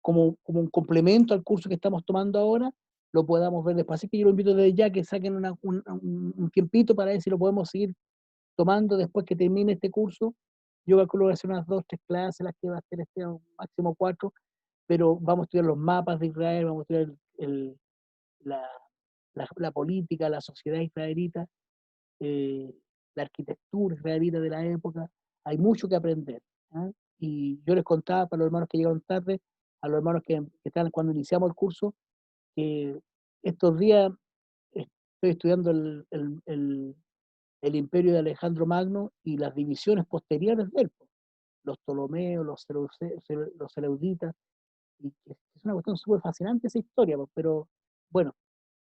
como un complemento al curso que estamos tomando ahora, lo podamos ver después. Así que yo lo invito desde ya que saquen un tiempito para ver si lo podemos seguir tomando después que termine este curso. Yo calculo que va a ser unas 2, 3 clases las que va a hacer máximo 4, pero vamos a estudiar los mapas de Israel, vamos a estudiar la política, la sociedad israelita, eh, la arquitectura israelita de la época. Hay mucho que aprender. ¿Eh? Y yo les contaba para los hermanos que llegaron tarde, a los hermanos que estaban cuando iniciamos el curso, que estos días estoy estudiando el imperio de Alejandro Magno y las divisiones posteriores de él, los Ptolomeos, los Seleucidas, y es una cuestión súper fascinante esa historia, pero bueno,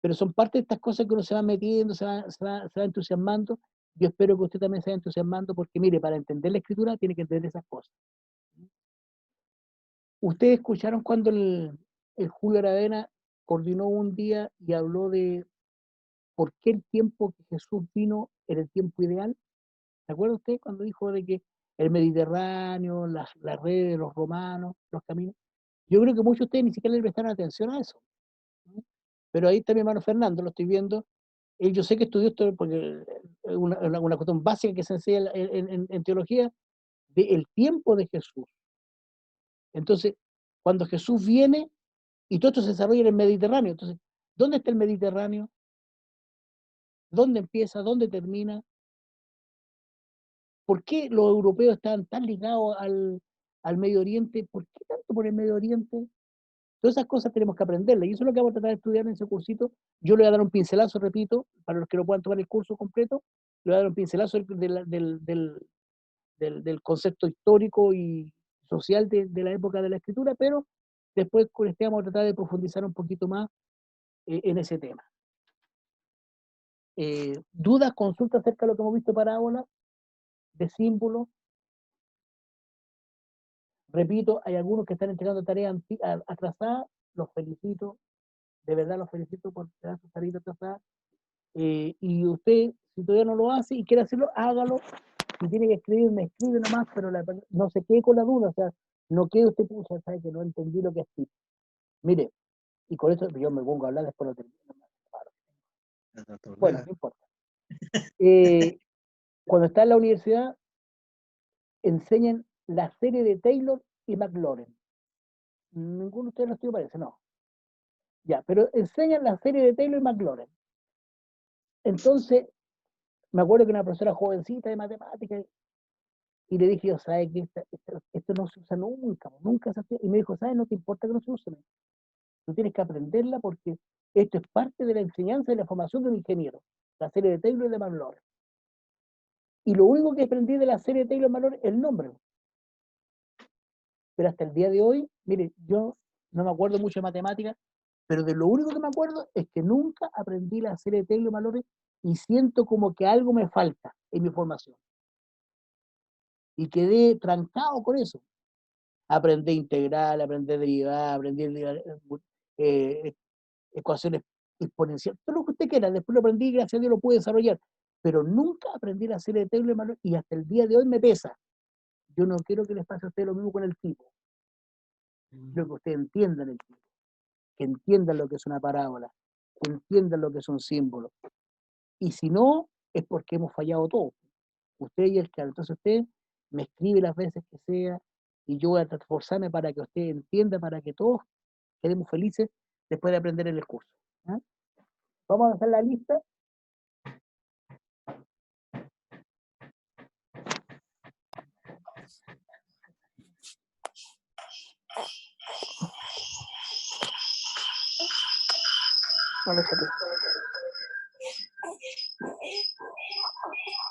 pero son parte de estas cosas que uno se va metiendo, se va entusiasmando. Yo espero que usted también se vaya entusiasmando, porque mire, para entender la escritura tiene que entender esas cosas. Ustedes escucharon cuando el Julio Aravena coordinó un día y habló de por qué el tiempo que Jesús vino era el tiempo ideal. ¿Se acuerda usted cuando dijo de que el Mediterráneo, las redes, los romanos, los caminos? Yo creo que muchos de ustedes ni siquiera le prestaron atención a eso. ¿No? Pero ahí está mi hermano Fernando, lo estoy viendo. Yo sé que estudió esto porque es una cuestión básica que se enseña en teología, del tiempo de Jesús. Entonces, cuando Jesús viene, y todo esto se desarrolla en el Mediterráneo. Entonces, ¿dónde está el Mediterráneo? ¿Dónde empieza? ¿Dónde termina? ¿Por qué los europeos estaban tan ligados al Medio Oriente? ¿Por qué tanto por el Medio Oriente? Todas esas cosas tenemos que aprenderlas, y eso es lo que vamos a tratar de estudiar en ese cursito. Yo le voy a dar un pincelazo, repito, para los que no puedan tomar el curso completo, le voy a dar un pincelazo del concepto histórico y social de la época de la escritura, pero después con este vamos a tratar de profundizar un poquito más en ese tema. ¿Dudas, consultas acerca de lo que hemos visto parábolas, de símbolos? Repito, hay algunos que están entregando tareas atrasadas, los felicito, de verdad los felicito por tener sus tareas atrasadas. Y usted, si todavía no lo hace y quiere hacerlo, hágalo. Si tiene que escribir, me escribe nomás, pero no se quede con la duda, o sea, no quede usted puso, sabe que no entendí lo que escribe. Mire, Y con eso yo me pongo a hablar después lo termino. Bueno, no importa. Cuando está en la universidad, enseñan la serie de Taylor y McLaurin. Ninguno de ustedes lo estudió, parece, no. Ya, pero enseñan la serie de Taylor y McLaurin. Entonces, me acuerdo que una profesora jovencita de matemáticas, y le dije, yo, ¿sabes qué? Esto no se usa nunca, nunca se hace. Y me dijo, ¿sabes? No te importa que no se use. Tú tienes que aprenderla porque esto es parte de la enseñanza y la formación de un ingeniero. La serie de Taylor y de McLaurin. Y lo único que aprendí de la serie de Taylor y McLaurin es el nombre. Pero hasta el día de hoy, mire, yo no me acuerdo mucho de matemáticas, pero de lo único que me acuerdo es que nunca aprendí la serie de Taylor y McLaurin y siento como que algo me falta en mi formación. Y quedé trancado con eso. Aprendí integral, aprendí derivada, aprendí ecuaciones exponenciales, todo lo que usted quiera, después lo aprendí y gracias a Dios lo pude desarrollar, pero nunca aprendí la serie de Taylor y McLaurin y hasta el día de hoy me pesa. Yo no quiero que les pase a ustedes lo mismo con el tipo. Quiero que ustedes entiendan el tipo, que entiendan lo que es una parábola, que entiendan lo que es un símbolo. Y si no, es porque hemos fallado todos. Usted y el que entonces usted me escribe las veces que sea y yo voy a esforzarme para que usted entienda, para que todos quedemos felices después de aprender en el curso. ¿Ah? Vamos a hacer la lista. No, déjate.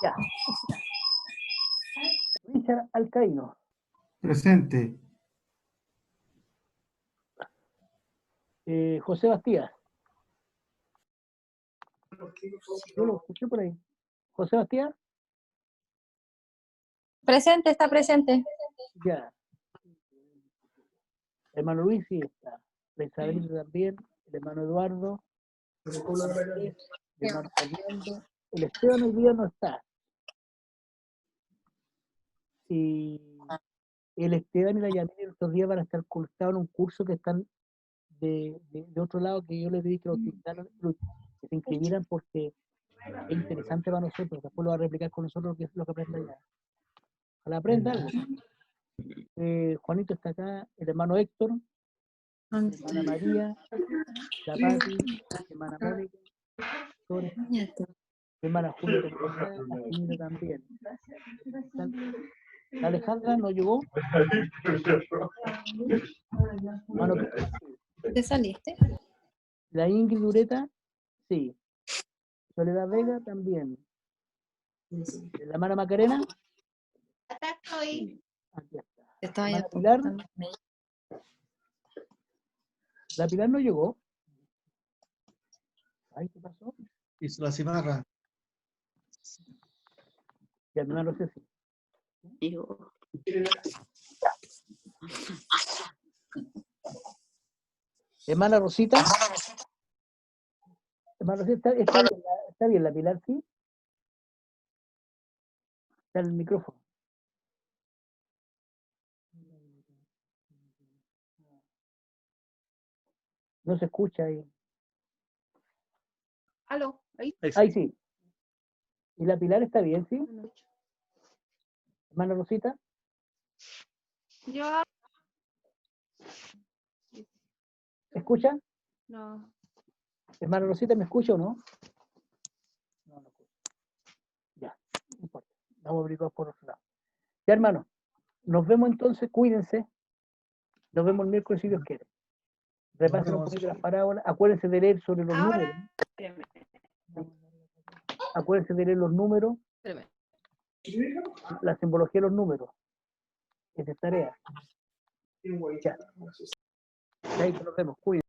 Ya. Richard Alcaíno. Presente. José Bastías. Yo lo escuché por ahí. José Bastías. Presente, está presente. Ya. El hermano Luis sí está. La Isabel también. El hermano Eduardo. El hermano Fernando. El Esteban hoy día no está. Y el Esteban y la Yamil estos días van a estar conectados en un curso que están de otro lado, que yo les pedí que lo utilizaran, que se inscribieran porque es interesante para nosotros. Después lo va a replicar con nosotros lo que aprenda allá. Ojalá aprenda algo. Juanito está acá, el hermano Héctor, la hermana María, la Pati, la hermana Mónica, la hermana Julia también. La Alejandra no llegó. Hermano, ¿Te saliste? la Ingrid Ureta, sí. Soledad Vega también. La hermana Macarena, Acá estoy. aquí está. Estaba ahí Hermana Pilar, apuntando. la Pilar no llegó. Ay, ¿qué pasó? Hizo la cimarra. Ya, hermano Ceci. Hermana Rosita. Hermana Rosita, está bien la Pilar, ¿sí? Está en el micrófono. No se escucha ahí. Aló, ahí. Ahí sí. ¿Y la Pilar está bien, sí? Hermana Rosita. Yo ¿Escucha? no. Hermana Rosita, ¿me escucha o no? No, no escucha. Ya, no importa. Vamos a averiguar por otro lado. Ya, hermano. Nos vemos entonces, cuídense. Nos vemos el miércoles si Dios quiere. Repasen un poquito las parábolas. Acuérdense de leer sobre los números. Ahora, espérame, Acuérdense de leer los números, espérame. la simbología de los números. Esa es tarea. Ya. Ahí nos vemos, cuídense.